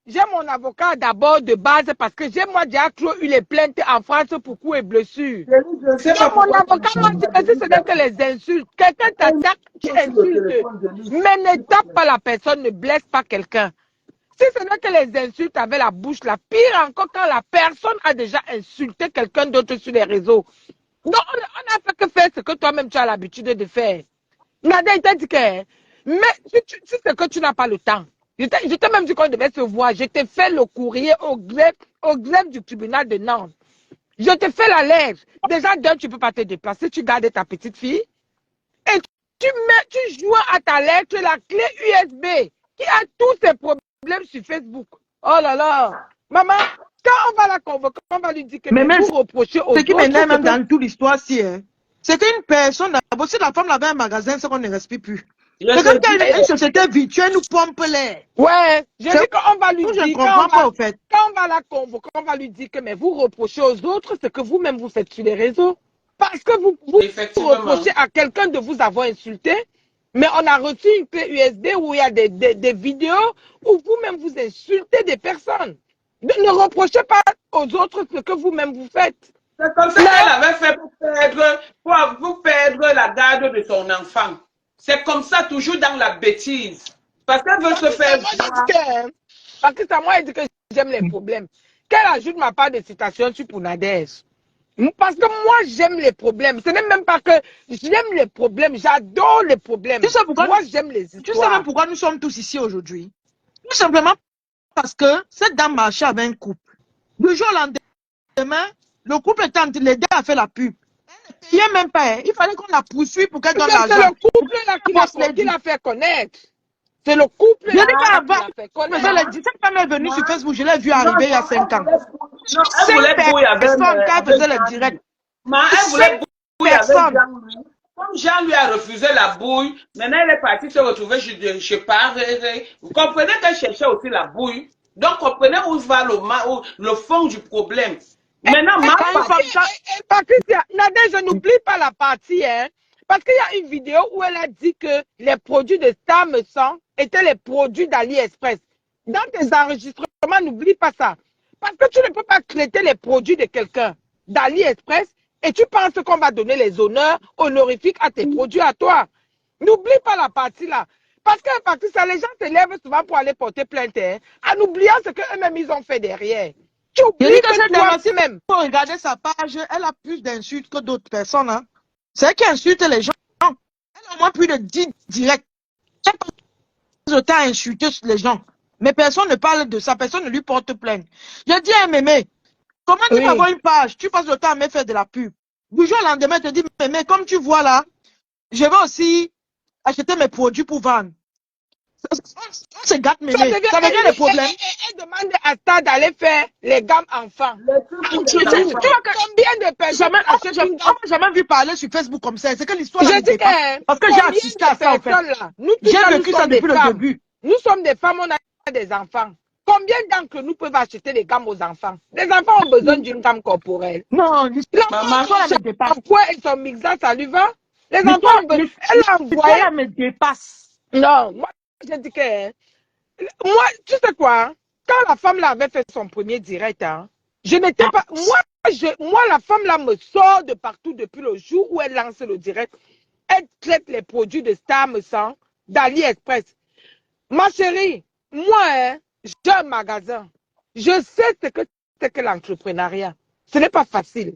J'ai mon avocat d'abord de base parce que j'ai moi déjà trop eu les plaintes en France pour coups et blessures. Mon avocat m'a dit que si ce n'est que les insultes, quelqu'un t'attaque, tu insultes, mais ne tape pas la personne, ne blesse pas quelqu'un. Si ce n'est que les insultes avec la bouche, la pire encore quand la personne a déjà insulté quelqu'un d'autre sur les réseaux. Donc, on n'a fait que faire ce que toi-même tu as l'habitude de faire. Nada, il t'a dit que, mais si c'est que tu n'as pas le temps, je t'ai même dit qu'on devait se voir, je t'ai fait le courrier au greffe du tribunal de Nantes. Je te fais la lettre. Déjà, d'un, tu ne peux pas te déplacer, tu gardes ta petite fille. Et tu joins à ta lettre la clé USB qui a tous ces problèmes sur Facebook. Oh là là. Maman, quand on va la convoquer, on va lui dire que vous reprochez aux autres. Ce qui m'énerve même dans toute l'histoire, c'est qu'une personne, d'abord, si la femme avait un magasin, c'est qu'on ne respire plus. C'est comme quand une société virtuelle nous pompe l'air. Ouais, je dis qu'on va lui dire. Je ne comprends pas, au fait. Quand on va la convoquer, on va lui dire que vous reprochez aux autres ce que vous-même vous faites sur les réseaux. Parce que vous reprochez à quelqu'un de vous avoir insulté, mais on a reçu une clé USB où il y a des vidéos où vous-même vous insultez des personnes. Ne reprochez pas aux autres ce que vous-même vous faites. C'est comme ça qu'elle avait fait pour perdre la garde de son enfant. C'est comme ça, toujours dans la bêtise. Parce qu'elle veut se faire... Parce que ça, moi, elle dit que j'aime les problèmes. Qu'elle ajoute ma part de citation sur Pounadège. Parce que moi, j'aime les problèmes. Ce n'est même pas que j'aime les problèmes. J'adore les problèmes. Tu sais pourquoi moi, j'aime les histoires. Tu sais même pourquoi nous sommes tous ici aujourd'hui? Tout simplement parce que cette dame marchait avec un couple. Du jour au lendemain, le couple était en train l'aider à faire la pub. Elle ne payait même pas. Il fallait qu'on la poursuive pour qu'elle donne l'argent. C'est le couple là qui l'a fait connaître. C'est le couple là qui l'a fait connaître. Cette femme est venue sur Facebook, je l'ai vue arriver il y a 5 ans. Non, elle voulait brouiller avec elle faisait le direct. Elle voulait brouiller avec Jean-Louis. Comme Jean lui a refusé la bouille, maintenant elle est partie se retrouver chez Paré. Vous comprenez qu'elle cherchait aussi la bouille. Donc, comprenez où va le fond du problème. Maintenant, Patricia, Nadège, je n'oublie pas la partie, hein. Parce qu'il y a une vidéo où elle a dit que les produits de Star Me Sang étaient les produits d'AliExpress. Dans tes enregistrements, n'oublie pas ça. Parce que tu ne peux pas traiter les produits de quelqu'un d'AliExpress et tu penses qu'on va donner les honneurs honorifiques à tes produits à toi. N'oublie pas la partie là. Parce que Patricia, les gens se lèvent souvent pour aller porter plainte, hein, en oubliant ce qu'eux-mêmes ils ont fait derrière. Tu oublies que toi-même. Pour regarder sa page, elle a plus d'insultes que d'autres personnes. Hein. C'est elle qui insulte les gens. Elle a au moins plus de 10 directs. Elle passe le temps à insulter les gens. Mais personne ne parle de ça, personne ne lui porte plainte. Je dis à Mémé, comment tu vas avoir une page? Tu passes le temps à me faire de la pub. Du jour au lendemain, tu te dis, Mémé, comme tu vois là, je vais aussi acheter mes produits pour vendre. On se gâte, Mémé. Ça devient des problèmes. Elle demande à Star d'aller faire les gammes enfants. Tu vois combien de personnes on m'a jamais vu parler sur Facebook comme ça. C'est que l'histoire là. Parce que j'ai assisté à ça en fait. J'ai vécu ça depuis le début. Nous sommes des femmes, on a des enfants. Combien d'entre nous peuvent acheter des gammes aux enfants? Les enfants ont besoin d'une gamme corporelle. Non, l'histoire me dépasse. Pourquoi ils sont mixés, ça lui va? Les enfants ont besoin. Elle a envoyé. Elle me dépasse. Non, moi, je dis que. Moi, tu sais quoi? Quand la femme là avait fait son premier direct, hein, je n'étais pas. Moi, la femme là me sort de partout depuis le jour où elle lance le direct. Elle traite les produits de Star Me Sang, d'AliExpress. Ma chérie, moi, hein, j'ai un magasin. Je sais ce que c'est que l'entrepreneuriat. Ce n'est pas facile.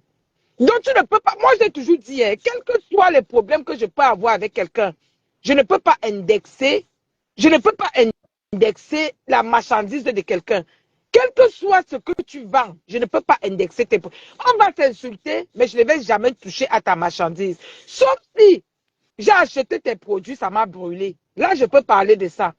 Donc, tu ne peux pas. Moi, j'ai toujours dit, hein, quels que soient les problèmes que je peux avoir avec quelqu'un, je ne peux pas indexer. Je ne peux pas indexer la marchandise de quelqu'un. Quel que soit ce que tu vends, je ne peux pas indexer tes produits. On va t'insulter, mais je ne vais jamais toucher à ta marchandise. Sauf si j'ai acheté tes produits, ça m'a brûlé. Là, je peux parler de ça.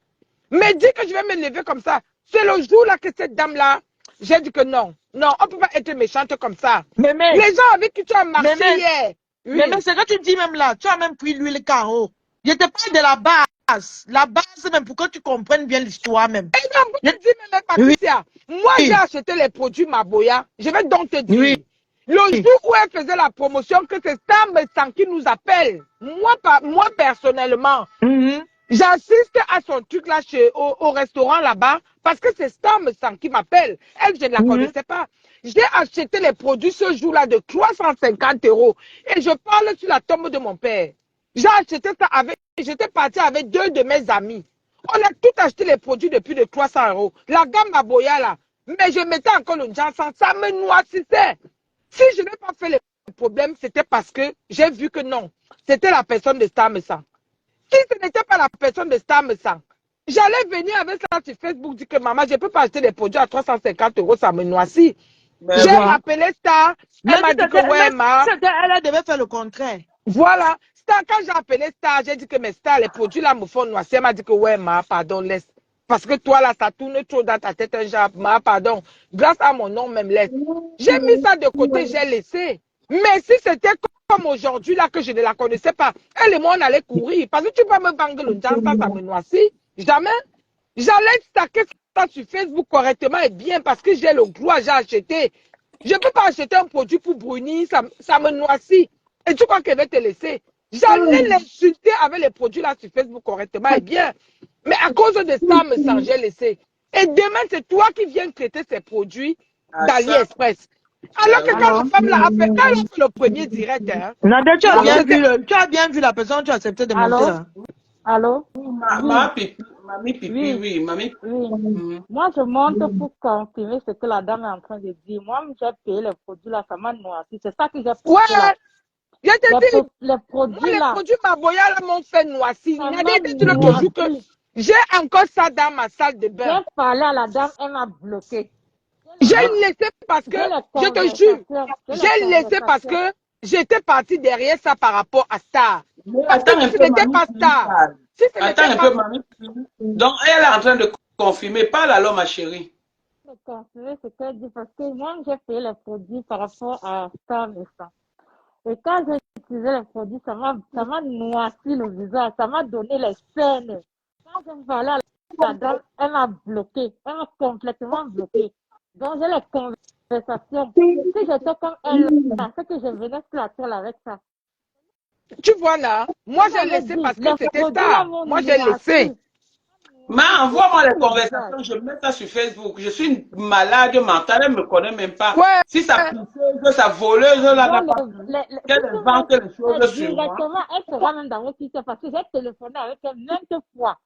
Mais dis que je vais me lever comme ça. C'est le jour là que cette dame-là, j'ai dit que non. Non, on ne peut pas être méchante comme ça. Mémé. Les gens avec qui tu as marché hier, Oui. Mais c'est que tu dis même là, tu as même pris l'huile carreau. Je te parle de la base. La base, même pour que tu comprennes bien l'histoire même. Et non, je dis même, Patricia, moi j'ai acheté les produits Maboya. Je vais donc te dire. Le jour où elle faisait la promotion, que c'est Star Messan qui nous appelle. Moi personnellement, j'assiste à son truc là au restaurant là-bas parce que c'est Star Messan qui m'appelle. Elle, je ne la connaissais pas. J'ai acheté les produits ce jour-là de 350 € et je parle sur la tombe de mon père. J'ai acheté ça j'étais partie avec 2 de mes amis. On a tout acheté les produits depuis de 300 €. La gamme Maboya là, mais je mettais encore le Jansan, ça me noircissait. Si je n'ai pas fait le problème, c'était parce que j'ai vu que non, c'était la personne de Star Messan. Si ce n'était pas la personne de Star Messan, j'allais venir avec ça sur Facebook dire que maman, je ne peux pas acheter des produits à 350 €, ça me noircit. J'ai appelé Star, elle m'a dit que ouais, ma. Elle devait faire le contraire. Voilà. Star, quand j'ai appelé Star, j'ai dit que mes Star, les produits là me font noircir. Elle m'a dit que ouais, ma, pardon, laisse. Parce que toi là, ça tourne trop dans ta tête, un genre, ma, pardon. Grâce à mon nom, même laisse. J'ai mis ça de côté, j'ai laissé. Mais si c'était comme aujourd'hui là que je ne la connaissais pas, elle et moi on allait courir. Parce que tu vas me vendre le genre, ça me noircit. Jamais. J'allais stacker ça sur Facebook correctement et bien parce que j'ai le droit, j'ai acheté. Je ne peux pas acheter un produit pour brunir, ça me noircit. Et tu crois qu'elle va te laisser? J'allais l'insulter avec les produits là sur Facebook correctement et bien. Mais à cause de ça, j'ai laissé. Et demain, c'est toi qui viens traiter ces produits d'AliExpress. Alors que quand la femme là a fait, elle a fait le premier direct. Hein. Nadia, tu as bien vu la personne, tu as accepté de monter là. Allô? Mamie Pipi, oui, mamie. Moi, je monte pour confirmer ce que la dame est en train de dire. Moi, j'ai payé les produits là, ça m'a noirci. C'est ça que j'ai payé. Ouais! Je te dis, les produits les produits Maboya là m'ont fait noircir. J'ai encore ça dans ma salle de bain. J'ai parlé à la dame, elle m'a bloqué. J'ai laissé parce que, je te jure, j'ai laissé parce que j'étais partie derrière ça par rapport à Star. Parce que si ce n'était pas Star. Attends un peu, mamie. Donc, elle est en train de confirmer. Parle alors, ma chérie. Je confirmer ce qu'elle dit parce que moi, j'ai payé les produits par rapport à Star Messan. Et quand j'ai utilisé les produits, ça m'a noirci le visage, ça m'a donné les scènes. Quand je parlais à la dame, elle m'a bloqué, elle m'a complètement bloqué. Donc, j'ai les conversations. Si j'étais comme elle, c'est que je venais sur la toile avec ça. Tu vois là, moi j'ai laissé parce que c'était ça. Moi j'ai laissé. Ma, envoie-moi les conversations, je mets ça sur Facebook. Je suis une malade mentale, elle ne me connaît même pas. Ouais. Si ça pisseuse, ça voleuse, là, qu'elle invente les choses sur moi. Directement, elle sera même dans votre système parce que j'ai téléphoné avec elle maintes fois.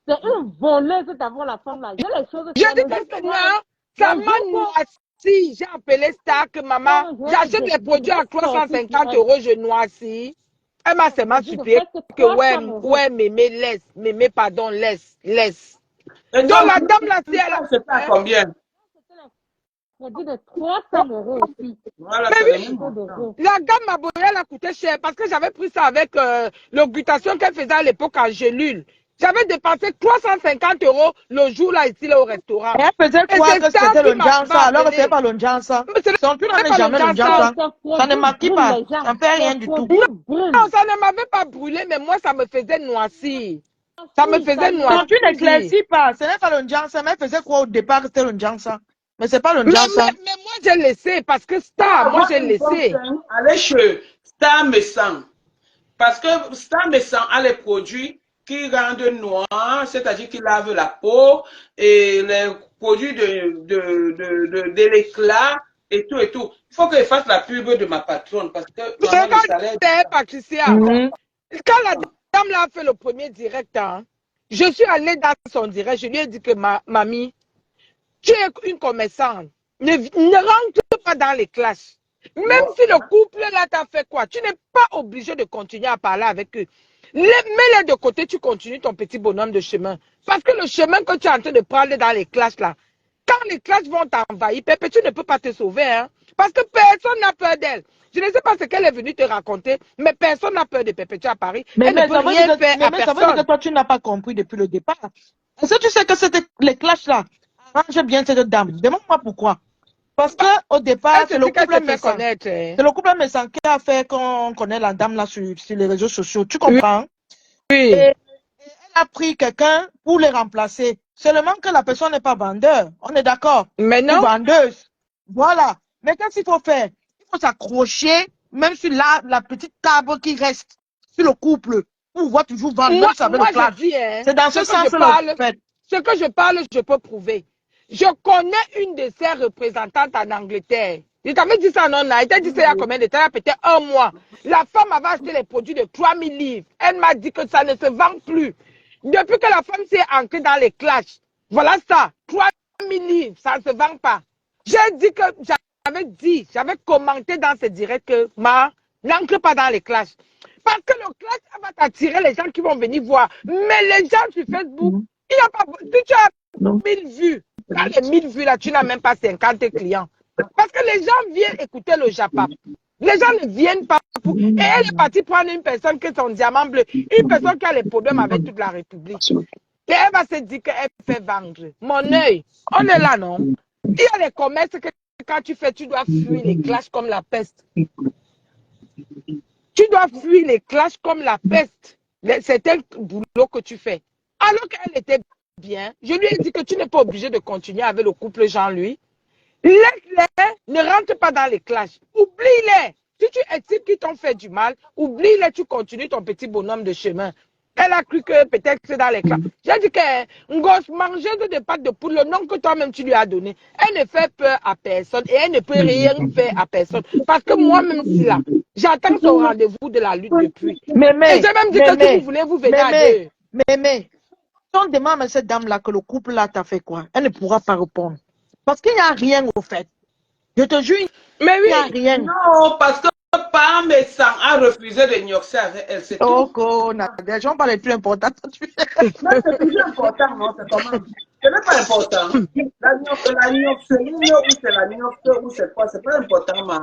C'est une voleuse d'avoir la femme là. J'ai les choses. Je dis que moi, ça m'a noirci. J'ai appelé Star que maman, j'achète les produits à 350 €, je noircis. Elle m'a seulement supplié que ouais, mémé, laisse. Mémé, pardon, laisse. Et donc la dame là, c'est elle. C'est à combien? Produit de 300 € aussi. Voilà, mais oui, la gamme Maboya, elle a coûté cher parce que j'avais pris ça avec l'augmentation qu'elle faisait à l'époque en gélule. J'avais dépensé 350 € le jour là, ici, là, au restaurant. Et elle faisait quoi que c'était le Jansa? Alors que c'est pas le Jansa. Son plus n'est jamais le Jansa. Ça ne maquille pas. Ça ne fait rien du tout. Non, ça ne m'avait pas brûlé, mais moi, ça me faisait noircir. Ça me faisait noircir. Quand tu n'éclaircis pas, ce n'est pas le Jansa, mais elle faisait quoi au départ que c'était le Jansa? Mais c'est pas le Jansa. Mais moi, j'ai laissé parce que Star, moi, j'ai laissé. Allez chez Star Messan. Parce que Star Messan a les produits qui rendent noir, c'est-à-dire qui lavent la peau, et les produits de l'éclat, et tout et tout. Il faut que je fasse la pub de ma patronne, parce que... Patricia, quand la dame là a fait le premier direct, hein, je suis allée dans son direct, je lui ai dit que mamie, tu es une commerçante, ne rentre pas dans les classes. Même si le couple là t'a fait quoi, tu n'es pas obligé de continuer à parler avec eux. Mets-les de côté, tu continues ton petit bonhomme de chemin. Parce que le chemin que tu es en train de prendre dans les classes là, quand les classes vont t'envahir, Pépé, tu ne peux pas te sauver. Hein? Parce que personne n'a peur d'elle. Je ne sais pas ce qu'elle est venue te raconter, mais personne n'a peur de Pépé à Paris. Elle ne peut rien faire à personne. Ça veut dire que toi, tu n'as pas compris depuis le départ. Est-ce que tu sais que les classes là arrangent bien cette dame? Demande-moi pourquoi. Parce que au départ, c'est le couple méchant. connaître. C'est le couple méchant qui a fait qu'on connaît la dame là sur les réseaux sociaux. Tu comprends? Oui. Et elle a pris quelqu'un pour les remplacer. Seulement que la personne n'est pas vendeur. On est d'accord? Mais non. Ou vendeuse. Voilà. Mais qu'est-ce qu'il faut faire? Il faut s'accrocher, même sur la petite table qui reste sur le couple. Pour voir toujours vendre. Moi, je dis, c'est dans ce sens-là. Ce que je parle, je peux prouver. Je connais une de ses représentantes en Angleterre. Je t'avais dit ça, non, elle t'a dit ça il y a combien de temps? Il y a peut-être un mois. La femme avait acheté les produits de 3000 livres. Elle m'a dit que ça ne se vend plus. Depuis que la femme s'est ancrée dans les clashs, voilà ça, 3000 livres, ça ne se vend pas. J'ai dit que j'avais commenté dans ce direct que n'ancre pas dans les clashs. Parce que le clash, ça va t'attirer les gens qui vont venir voir. Mais les gens sur Facebook, il n'y a pas. Si tu as 1000 vues, dans les 1000 vues là, tu n'as même pas 50 clients. Parce que les gens viennent écouter le Japap. Les gens ne viennent pas pour. Et elle est partie prendre une personne qui est son diamant bleu, une personne qui a les problèmes avec toute la République. Et elle va se dire qu'elle fait vendre. Mon œil, on est là, non? Il y a les commerces que quand tu fais, tu dois fuir les clashs comme la peste. Tu dois fuir les clashs comme la peste. C'est un boulot que tu fais. Alors qu'elle était bien, je lui ai dit que tu n'es pas obligé de continuer avec le couple Jean-Louis. Laisse-les, ne rentre pas dans les clashs. Oublie-les. Si tu estimes qu'ils t'ont fait du mal, oublie-les, tu continues ton petit bonhomme de chemin. Elle a cru que peut-être c'est dans les clashs. J'ai dit qu'un gosse mangeuse de pâtes de poule, le nom que toi-même tu lui as donné, elle ne fait peur à personne et elle ne peut rien faire à personne. Parce que moi-même, si là, j'attends son rendez-vous de la lutte depuis. Et j'ai même dit que si vous voulez, vous venez à deux. Mais, on demande à cette dame-là que le couple-là t'a fait quoi? Elle ne pourra pas répondre. Parce qu'il n'y a rien au fait. Je te jure, mais oui, il n'y a rien. Non, parce que par mes sangs a refusé de nioxer avec elle. C'est tout. Oh, Nadia, j'en parle plus important. Non, c'est plus important, non, c'est comment? Ce n'est pas important. La nioxerie, ou c'est la nioxerie, ou c'est quoi? C'est pas important, ma.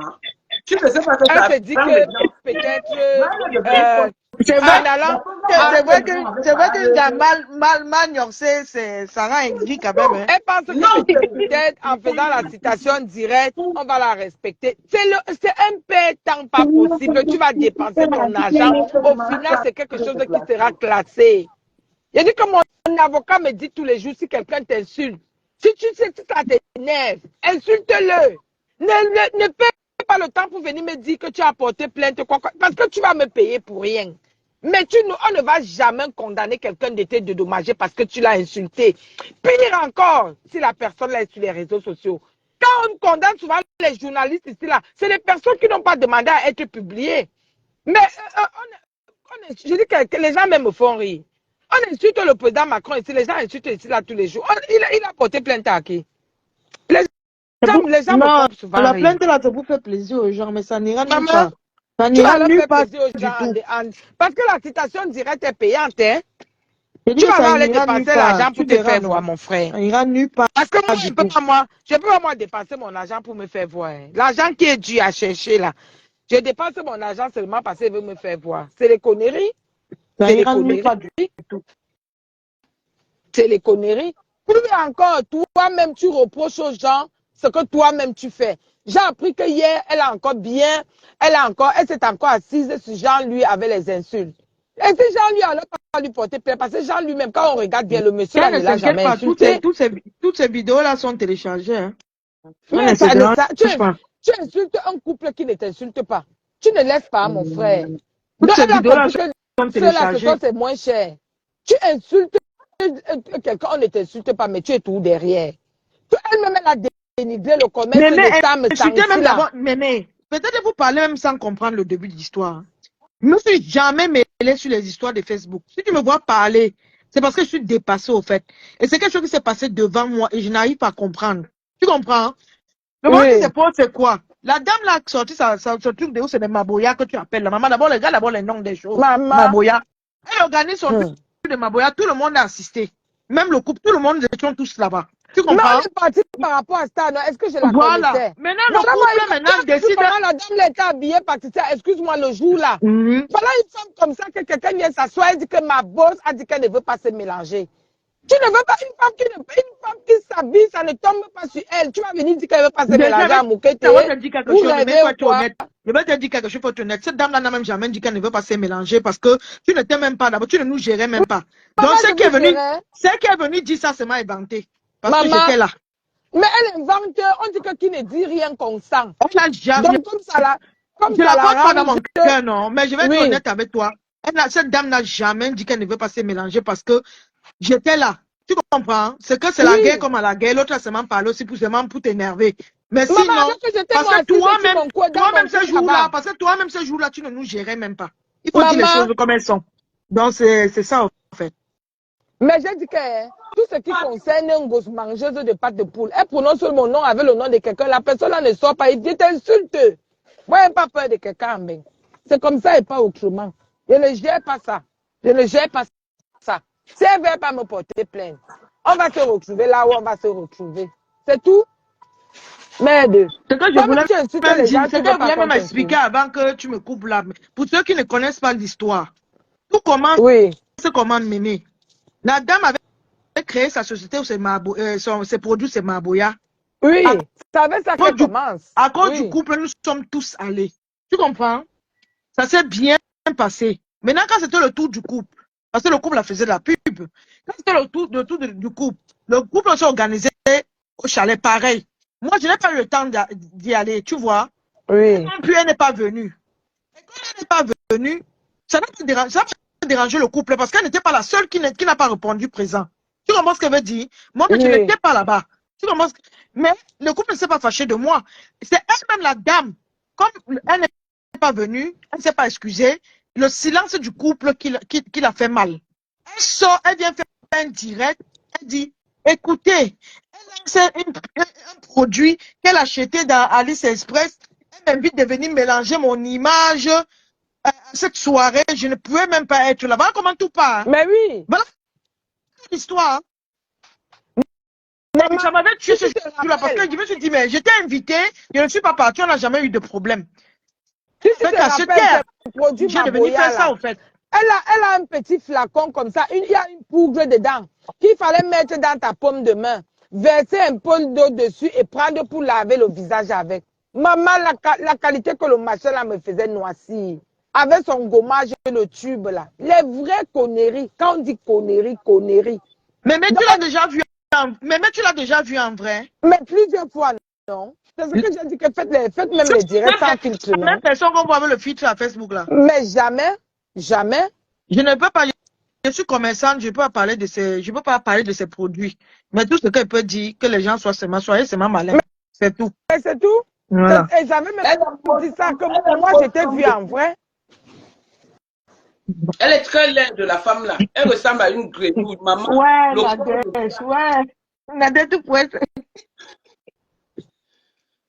Tu ne sais pas que ça. Elle se dit que peut-être. C'est vrai que mal nioxé, ça rend aigri quand même. Hein. Elle pense que peut-être en faisant la citation directe, on va la respecter. C'est un temps pas possible. Tu vas dépenser ton argent. Au final, c'est quelque chose qui sera classé. Il dit que mon avocat me dit tous les jours si quelqu'un t'insulte. Si tu sais que ça t'énerve, insulte-le. Ne paie pas le temps pour venir me dire que tu as porté plainte, parce que tu vas me payer pour rien. Mais on ne va jamais condamner quelqu'un de te dédommager parce que tu l'as insulté. Pire encore, si la personne est sur les réseaux sociaux. Quand on condamne souvent les journalistes ici, là, c'est les personnes qui n'ont pas demandé à être publiées. Mais je dis que les gens même me font rire. On insulte le président Macron ici, les gens insultent ici là tous les jours. Il a porté plainte à qui? Les gens me font souvent la rire. plainte là, ça vous fait plaisir aux gens, mais ça n'ira nulle part. Ça Tu n'ira vas nulle faire part plaisir aux gens. Parce que la citation directe est payante. Hein? Tu vas aller dépenser l'argent pour te faire voir, mon frère. Ça n'ira nulle part. Parce que moi, je ne peux pas dépenser mon argent pour me faire voir. Hein. L'argent qui est dû à chercher là. Je dépense mon argent seulement parce qu'il veut me faire voir. C'est les conneries. Ça n'ira nulle part du tout. C'est les conneries. Plus encore, toi-même, tu reproches aux gens ce que toi-même tu fais. J'ai appris que hier, elle s'est encore assise sur Jean-Louis avec les insultes. Et si Jean-Louis n'allait pas lui porter plainte, parce que Jean lui-même, quand on regarde bien le monsieur, là, il ne l'a jamais insulté. Toutes ces vidéos-là sont téléchargées. Hein. Mais tu insultes un couple qui ne t'insulte pas. Tu ne laisses pas, mon frère. Toutes ces vidéos-là sont téléchargées. C'est moins cher. Tu insultes quelqu'un, on ne t'insulte pas, mais tu es tout derrière. Elle-même, elle a dénigré le commerce de Sam. Mais peut-être vous parlez même sans comprendre le début de l'histoire. Je ne me suis jamais mêlé sur les histoires de Facebook. Si tu me vois parler, c'est parce que je suis dépassée au fait. Et c'est quelque chose qui s'est passé devant moi et je n'arrive pas à comprendre. Tu comprends? Le moment qui se pose, c'est quoi? La dame là a sorti ce truc de où c'est des Maboya que tu appelles. La maman, d'abord, les gars, d'abord les noms des choses. Maboya. Elle organise son truc de Maboya, tout le monde a assisté. Même le couple, tout le monde, ils étaient tous là-bas. Tu comprends? Non, elle est partie par rapport à ça, non? Est-ce que je la connaissais? Maintenant, le couple, maintenant, décide. La dame était habillée, Patricia, excuse-moi, le jour là. Voilà une femme comme ça, que quelqu'un vient s'asseoir, elle dit que ma boss a dit qu'elle ne veut pas se mélanger. Tu ne veux pas une femme qui s'habille, ça ne tombe pas sur elle. Tu vas venir dire qu'elle veut pas se mélanger à Moukete. Je vais te dire quelque chose, mais il faut être honnête. Je vais te dire quelque chose, il faut être honnête. Cette dame-là n'a même jamais dit qu'elle ne veut pas se mélanger parce que tu n'étais même pas d'abord, tu ne nous gérais même pas. Donc, ce qui est venu dire ça, c'est m'a inventé. Parce que j'étais là. Mais elle invente, on dit que qui ne dit rien consent. Elle n'a jamais. Donc, comme ça là. Comme je ça la porte pas dans mon cœur, non. Mais je vais être honnête avec toi. Cette dame n'a jamais dit qu'elle ne veut pas se mélanger parce que j'étais là. Tu comprends? C'est que c'est la guerre comme à la guerre. L'autre, c'est même parlé aussi pour t'énerver. Mais sinon, parce que toi-même ce jour-là, ce jour-là, tu ne nous gérais même pas. Il faut dire les choses comme elles sont. Donc, c'est ça, en fait. Mais j'ai dit que tout ce qui concerne une grosse mangeuse de pâte de poule, elle prononce mon nom avec le nom de quelqu'un. La personne là ne sort pas. Il t'insulte. Moi, je n'ai pas peur de quelqu'un. C'est comme ça et pas autrement. Je ne gère pas ça. Je ne gère pas ça. Si elle ne veut pas me porter plainte, on va se retrouver là où on va se retrouver. C'est tout. Merde. Ce que je voulais même expliquer avant que tu me coupes là. Pour ceux qui ne connaissent pas l'histoire, tout commence comment Mémé. La dame avait créé sa société où ses produits, c'est Maboya. Oui, c'est avec ça qu'elle commence. À cause du couple, nous sommes tous allés. Tu comprends? Ça s'est bien passé. Maintenant, quand c'était le tour du couple, parce que le couple a faisait de la pub, quand c'était le tour du couple, le couple s'est organisé au chalet pareil. Moi, je n'ai pas eu le temps d'y aller, tu vois. Oui. Non plus, elle n'est pas venue. Et quand elle n'est pas venue, ça n'a pas dérangé le couple parce qu'elle n'était pas la seule qui n'a pas répondu présent. Tu comprends ce qu'elle veut dire? Moi, tu n'étais pas là-bas. Tu comprends? Mais le couple ne s'est pas fâché de moi. C'est elle-même la dame. Comme elle n'est pas venue, elle ne s'est pas excusée. Le silence du couple qui l'a fait mal. Elle sort, elle vient faire un direct. Elle dit, écoutez, c'est un produit qu'elle a acheté dans Alice Express. Elle m'invite de venir mélanger mon image à cette soirée. Je ne pouvais même pas être là. Voilà comment tout part. Mais oui. Voilà l'histoire. Ça m'avait tué ce jour-là parce que je me suis dit, mais j'étais invitée, je ne suis pas partie, on n'a jamais eu de problème. Tu te rappelles ce produit Maboya là. En fait. Elle a un petit flacon comme ça, il y a une poudre dedans qu'il fallait mettre dans ta paume de main, verser un peu d'eau dessus et prendre pour laver le visage avec. Maman, la qualité que le machin là me faisait noircir, avec son gommage et le tube là. Les vraies conneries, quand on dit conneries. Mais tu l'as déjà vu en vrai? Mais plusieurs fois, non. C'est ce que j'ai dit, que faites même les directs sans filtre. Même personne qu'on voit avec le filtre à Facebook là. Mais jamais. Je ne peux pas. Je suis commerçante, je ne peux pas parler de ces produits. Mais tout ce qu'elle peut dire, que les gens soyez seulement malins. C'est tout. C'est tout. Voilà. Et j'avais même dit ça, que moi j'étais vue en vrai. Elle est très laide, la femme là. Elle ressemble à une grenouille, maman. Ouais. Nadège, tout pour être.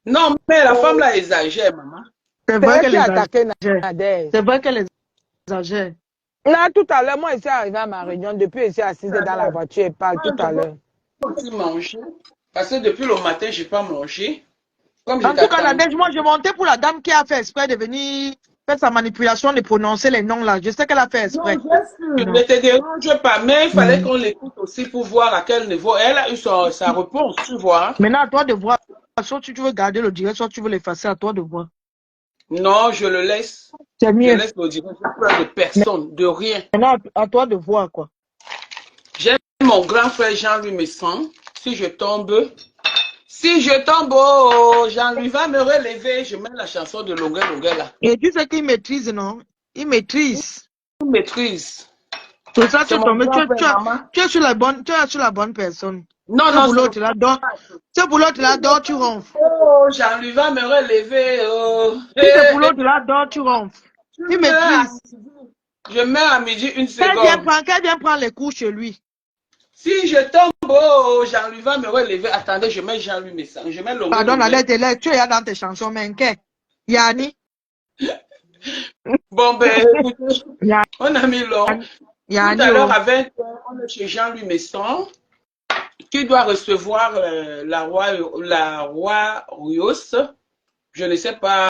Non, mais la femme là exagère, maman. C'est vrai qu'elle exagère. C'est vrai qu'elle exagère. Là, tout à l'heure, moi, je suis arrivée à ma réunion. Depuis, je suis assise dans la voiture et parle tout à l'heure. Je manger. Parce que depuis le matin, je n'ai pas mangé. En tout cas, Nadège, moi, je montais pour la dame qui a fait exprès de venir faire sa manipulation de prononcer les noms là. Je sais qu'elle a fait exprès. Non, je ne te dérange pas, mais il fallait qu'on l'écoute aussi pour voir à quel niveau. Elle a eu sa réponse, tu vois. Maintenant, à toi de voir. Soit tu veux garder le direct, soit tu veux l'effacer, à toi de voir. Non, je le laisse. C'est mieux. Je laisse le direct. Je ne parle de personne, de rien. Maintenant, à toi de voir, quoi. J'aime mon grand frère Jean-Louis Messon. Si je tombe, oh, Jean-Louis va me relever. Je mets la chanson de Longuet là. Et tu sais qu'il maîtrise, non? Il maîtrise. Il maîtrise. C'est ça, tu es sur la bonne personne. Non, pour l'autre là, dors, tu ronfles. Oh, Jean-Louis va me relever. Oh. C'est pour l'autre là, dors, tu ronfles. Tu maîtrises. Je mets à midi une seconde. Qu'elle vient prendre les cours chez lui. Si je tombe, oh, Jean-Louis va me relever. Attendez, je mets Jean-Louis Messon. Je mets Longuet. Pardon, tu es dans tes chansons, mais Yanni. Bon, ben, on a mis long. Tout à l'heure, à 20h, on est chez Jean-Louis Messon, qui doit recevoir la roi Rios. Je ne sais pas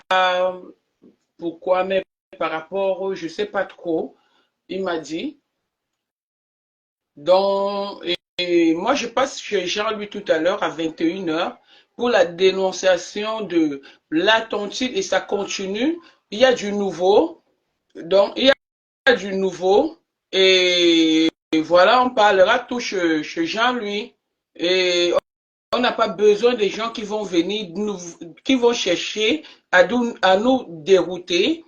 pourquoi, mais par rapport, je ne sais pas trop, il m'a dit. Donc, moi, je passe chez Jean-Louis tout à l'heure à 21h pour la dénonciation de l'attentit et ça continue. Il y a du nouveau. Donc, il y a du nouveau. Et voilà, on parlera tout chez Jean-Louis. Et on n'a pas besoin des gens qui vont venir, qui vont chercher à nous dérouter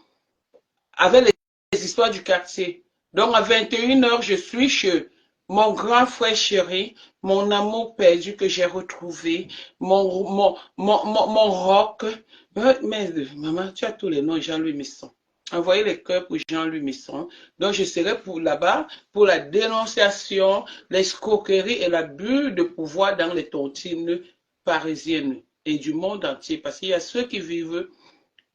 avec les histoires du quartier. Donc, à 21h, je suis chez mon grand frère chéri, mon amour perdu que j'ai retrouvé, mon rock. Mais, maman, tu as tous les noms, Jean-Louis Misson. Envoyez les cœurs pour Jean-Louis Misson. Donc, je serai là-bas pour la dénonciation, l'escroquerie et l'abus de pouvoir dans les tontines parisiennes et du monde entier. Parce qu'il y a ceux qui vivent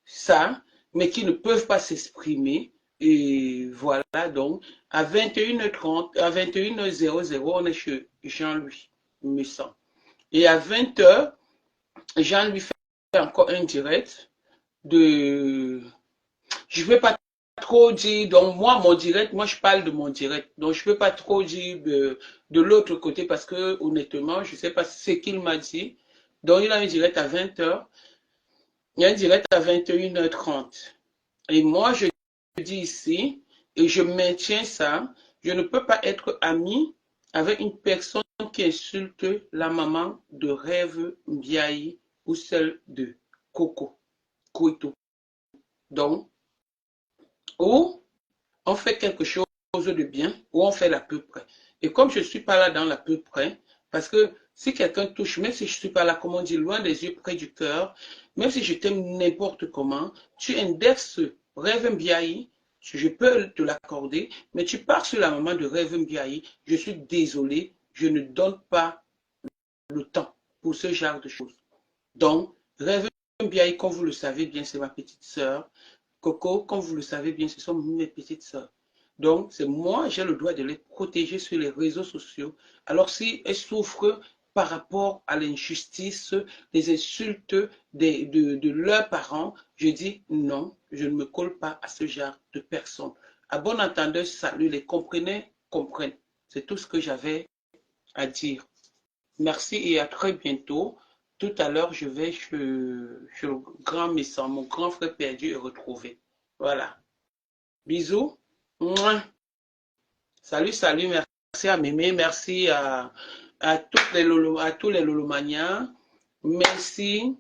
ça, mais qui ne peuvent pas s'exprimer. Et voilà, donc, à 21h30, à 21h00, on est chez Jean-Louis Misson. Et à 20h, Jean-Louis fait encore un direct de... Je ne vais pas trop dire, donc moi, mon direct, moi je parle de mon direct. Donc je ne peux pas trop dire de l'autre côté parce que honnêtement, je ne sais pas ce qu'il m'a dit. Donc il a un direct à 20h. Il y a un direct à 21h30. Et moi, je dis ici, et je maintiens ça, je ne peux pas être ami avec une personne qui insulte la maman de Rêve Mbiaye ou celle de Coco Koito. Donc, ou on fait quelque chose de bien, ou on fait l'à peu près. Et comme je ne suis pas là dans l'à peu près, parce que si quelqu'un touche, même si je ne suis pas là, comme on dit, loin des yeux, près du cœur, même si je t'aime n'importe comment, tu indexes Rêve Mbiaye, je peux te l'accorder, mais tu pars sur la maman de Rêve Mbiaye, je suis désolé, je ne donne pas le temps pour ce genre de choses. Donc, Rêve Mbiaye, comme vous le savez bien, c'est ma petite sœur. Coco, comme vous le savez bien, ce sont mes petites sœurs. Donc, c'est moi, j'ai le droit de les protéger sur les réseaux sociaux. Alors, si elles souffrent par rapport à l'injustice, des insultes de leurs parents, je dis non, je ne me colle pas à ce genre de personnes. À bon entendeur, salut, les comprenez, comprennent. C'est tout ce que j'avais à dire. Merci et à très bientôt. Tout à l'heure, je vais chez le grand Misson, mon grand frère perdu et retrouvé. Voilà. Bisous. Mouah. Salut, salut. Merci à Mémé. Merci à tous les Lolomaniens. Merci.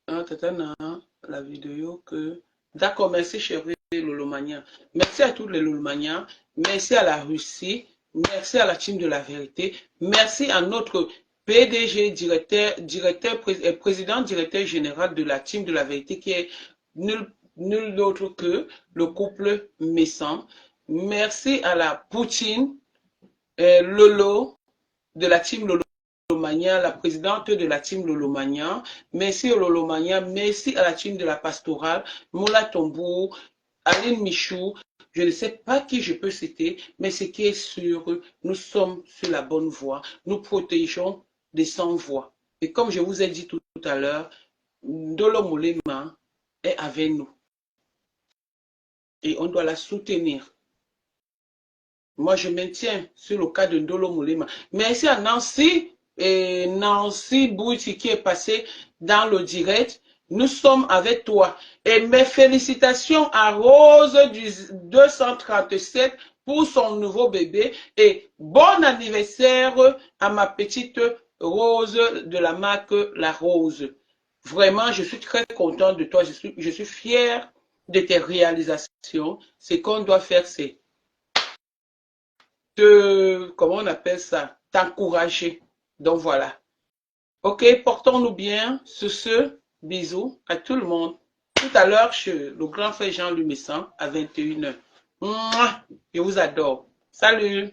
La vidéo que... D'accord, merci chérie Lolomania. Merci à tous les Lolomaniens. Merci à la Russie. Merci à la team de la vérité. Merci à notre PDG, président directeur général de la team de la vérité qui est nul autre que le couple Misson. Merci à la Poutine, Lolo, de la team Lolomania, la présidente de la team Lolomania. Merci au Lolomania, merci à la team de la pastorale, Moula Tombou, Aline Michou. Je ne sais pas qui je peux citer, mais ce qui est sûr, nous sommes sur la bonne voie. Nous protégeons des sans-voix. Et comme je vous ai dit tout à l'heure, Ndolo Moulema est avec nous. Et on doit la soutenir. Moi, je maintiens sur le cas de Ndolo Moulema. Merci à Nancy et Nancy Bouti qui est passée dans le direct. Nous sommes avec toi. Et mes félicitations à Rose du 237 pour son nouveau bébé. Et bon anniversaire à ma petite Rose de la marque La Rose. Vraiment, je suis très content de toi. Je suis fier de tes réalisations. Ce qu'on doit faire, c'est comment on appelle ça? T'encourager. Donc voilà. Ok, portons-nous bien. Sur ce, bisous à tout le monde. Tout à l'heure, chez le grand frère Jean-Louis Misson à 21h. Je vous adore. Salut.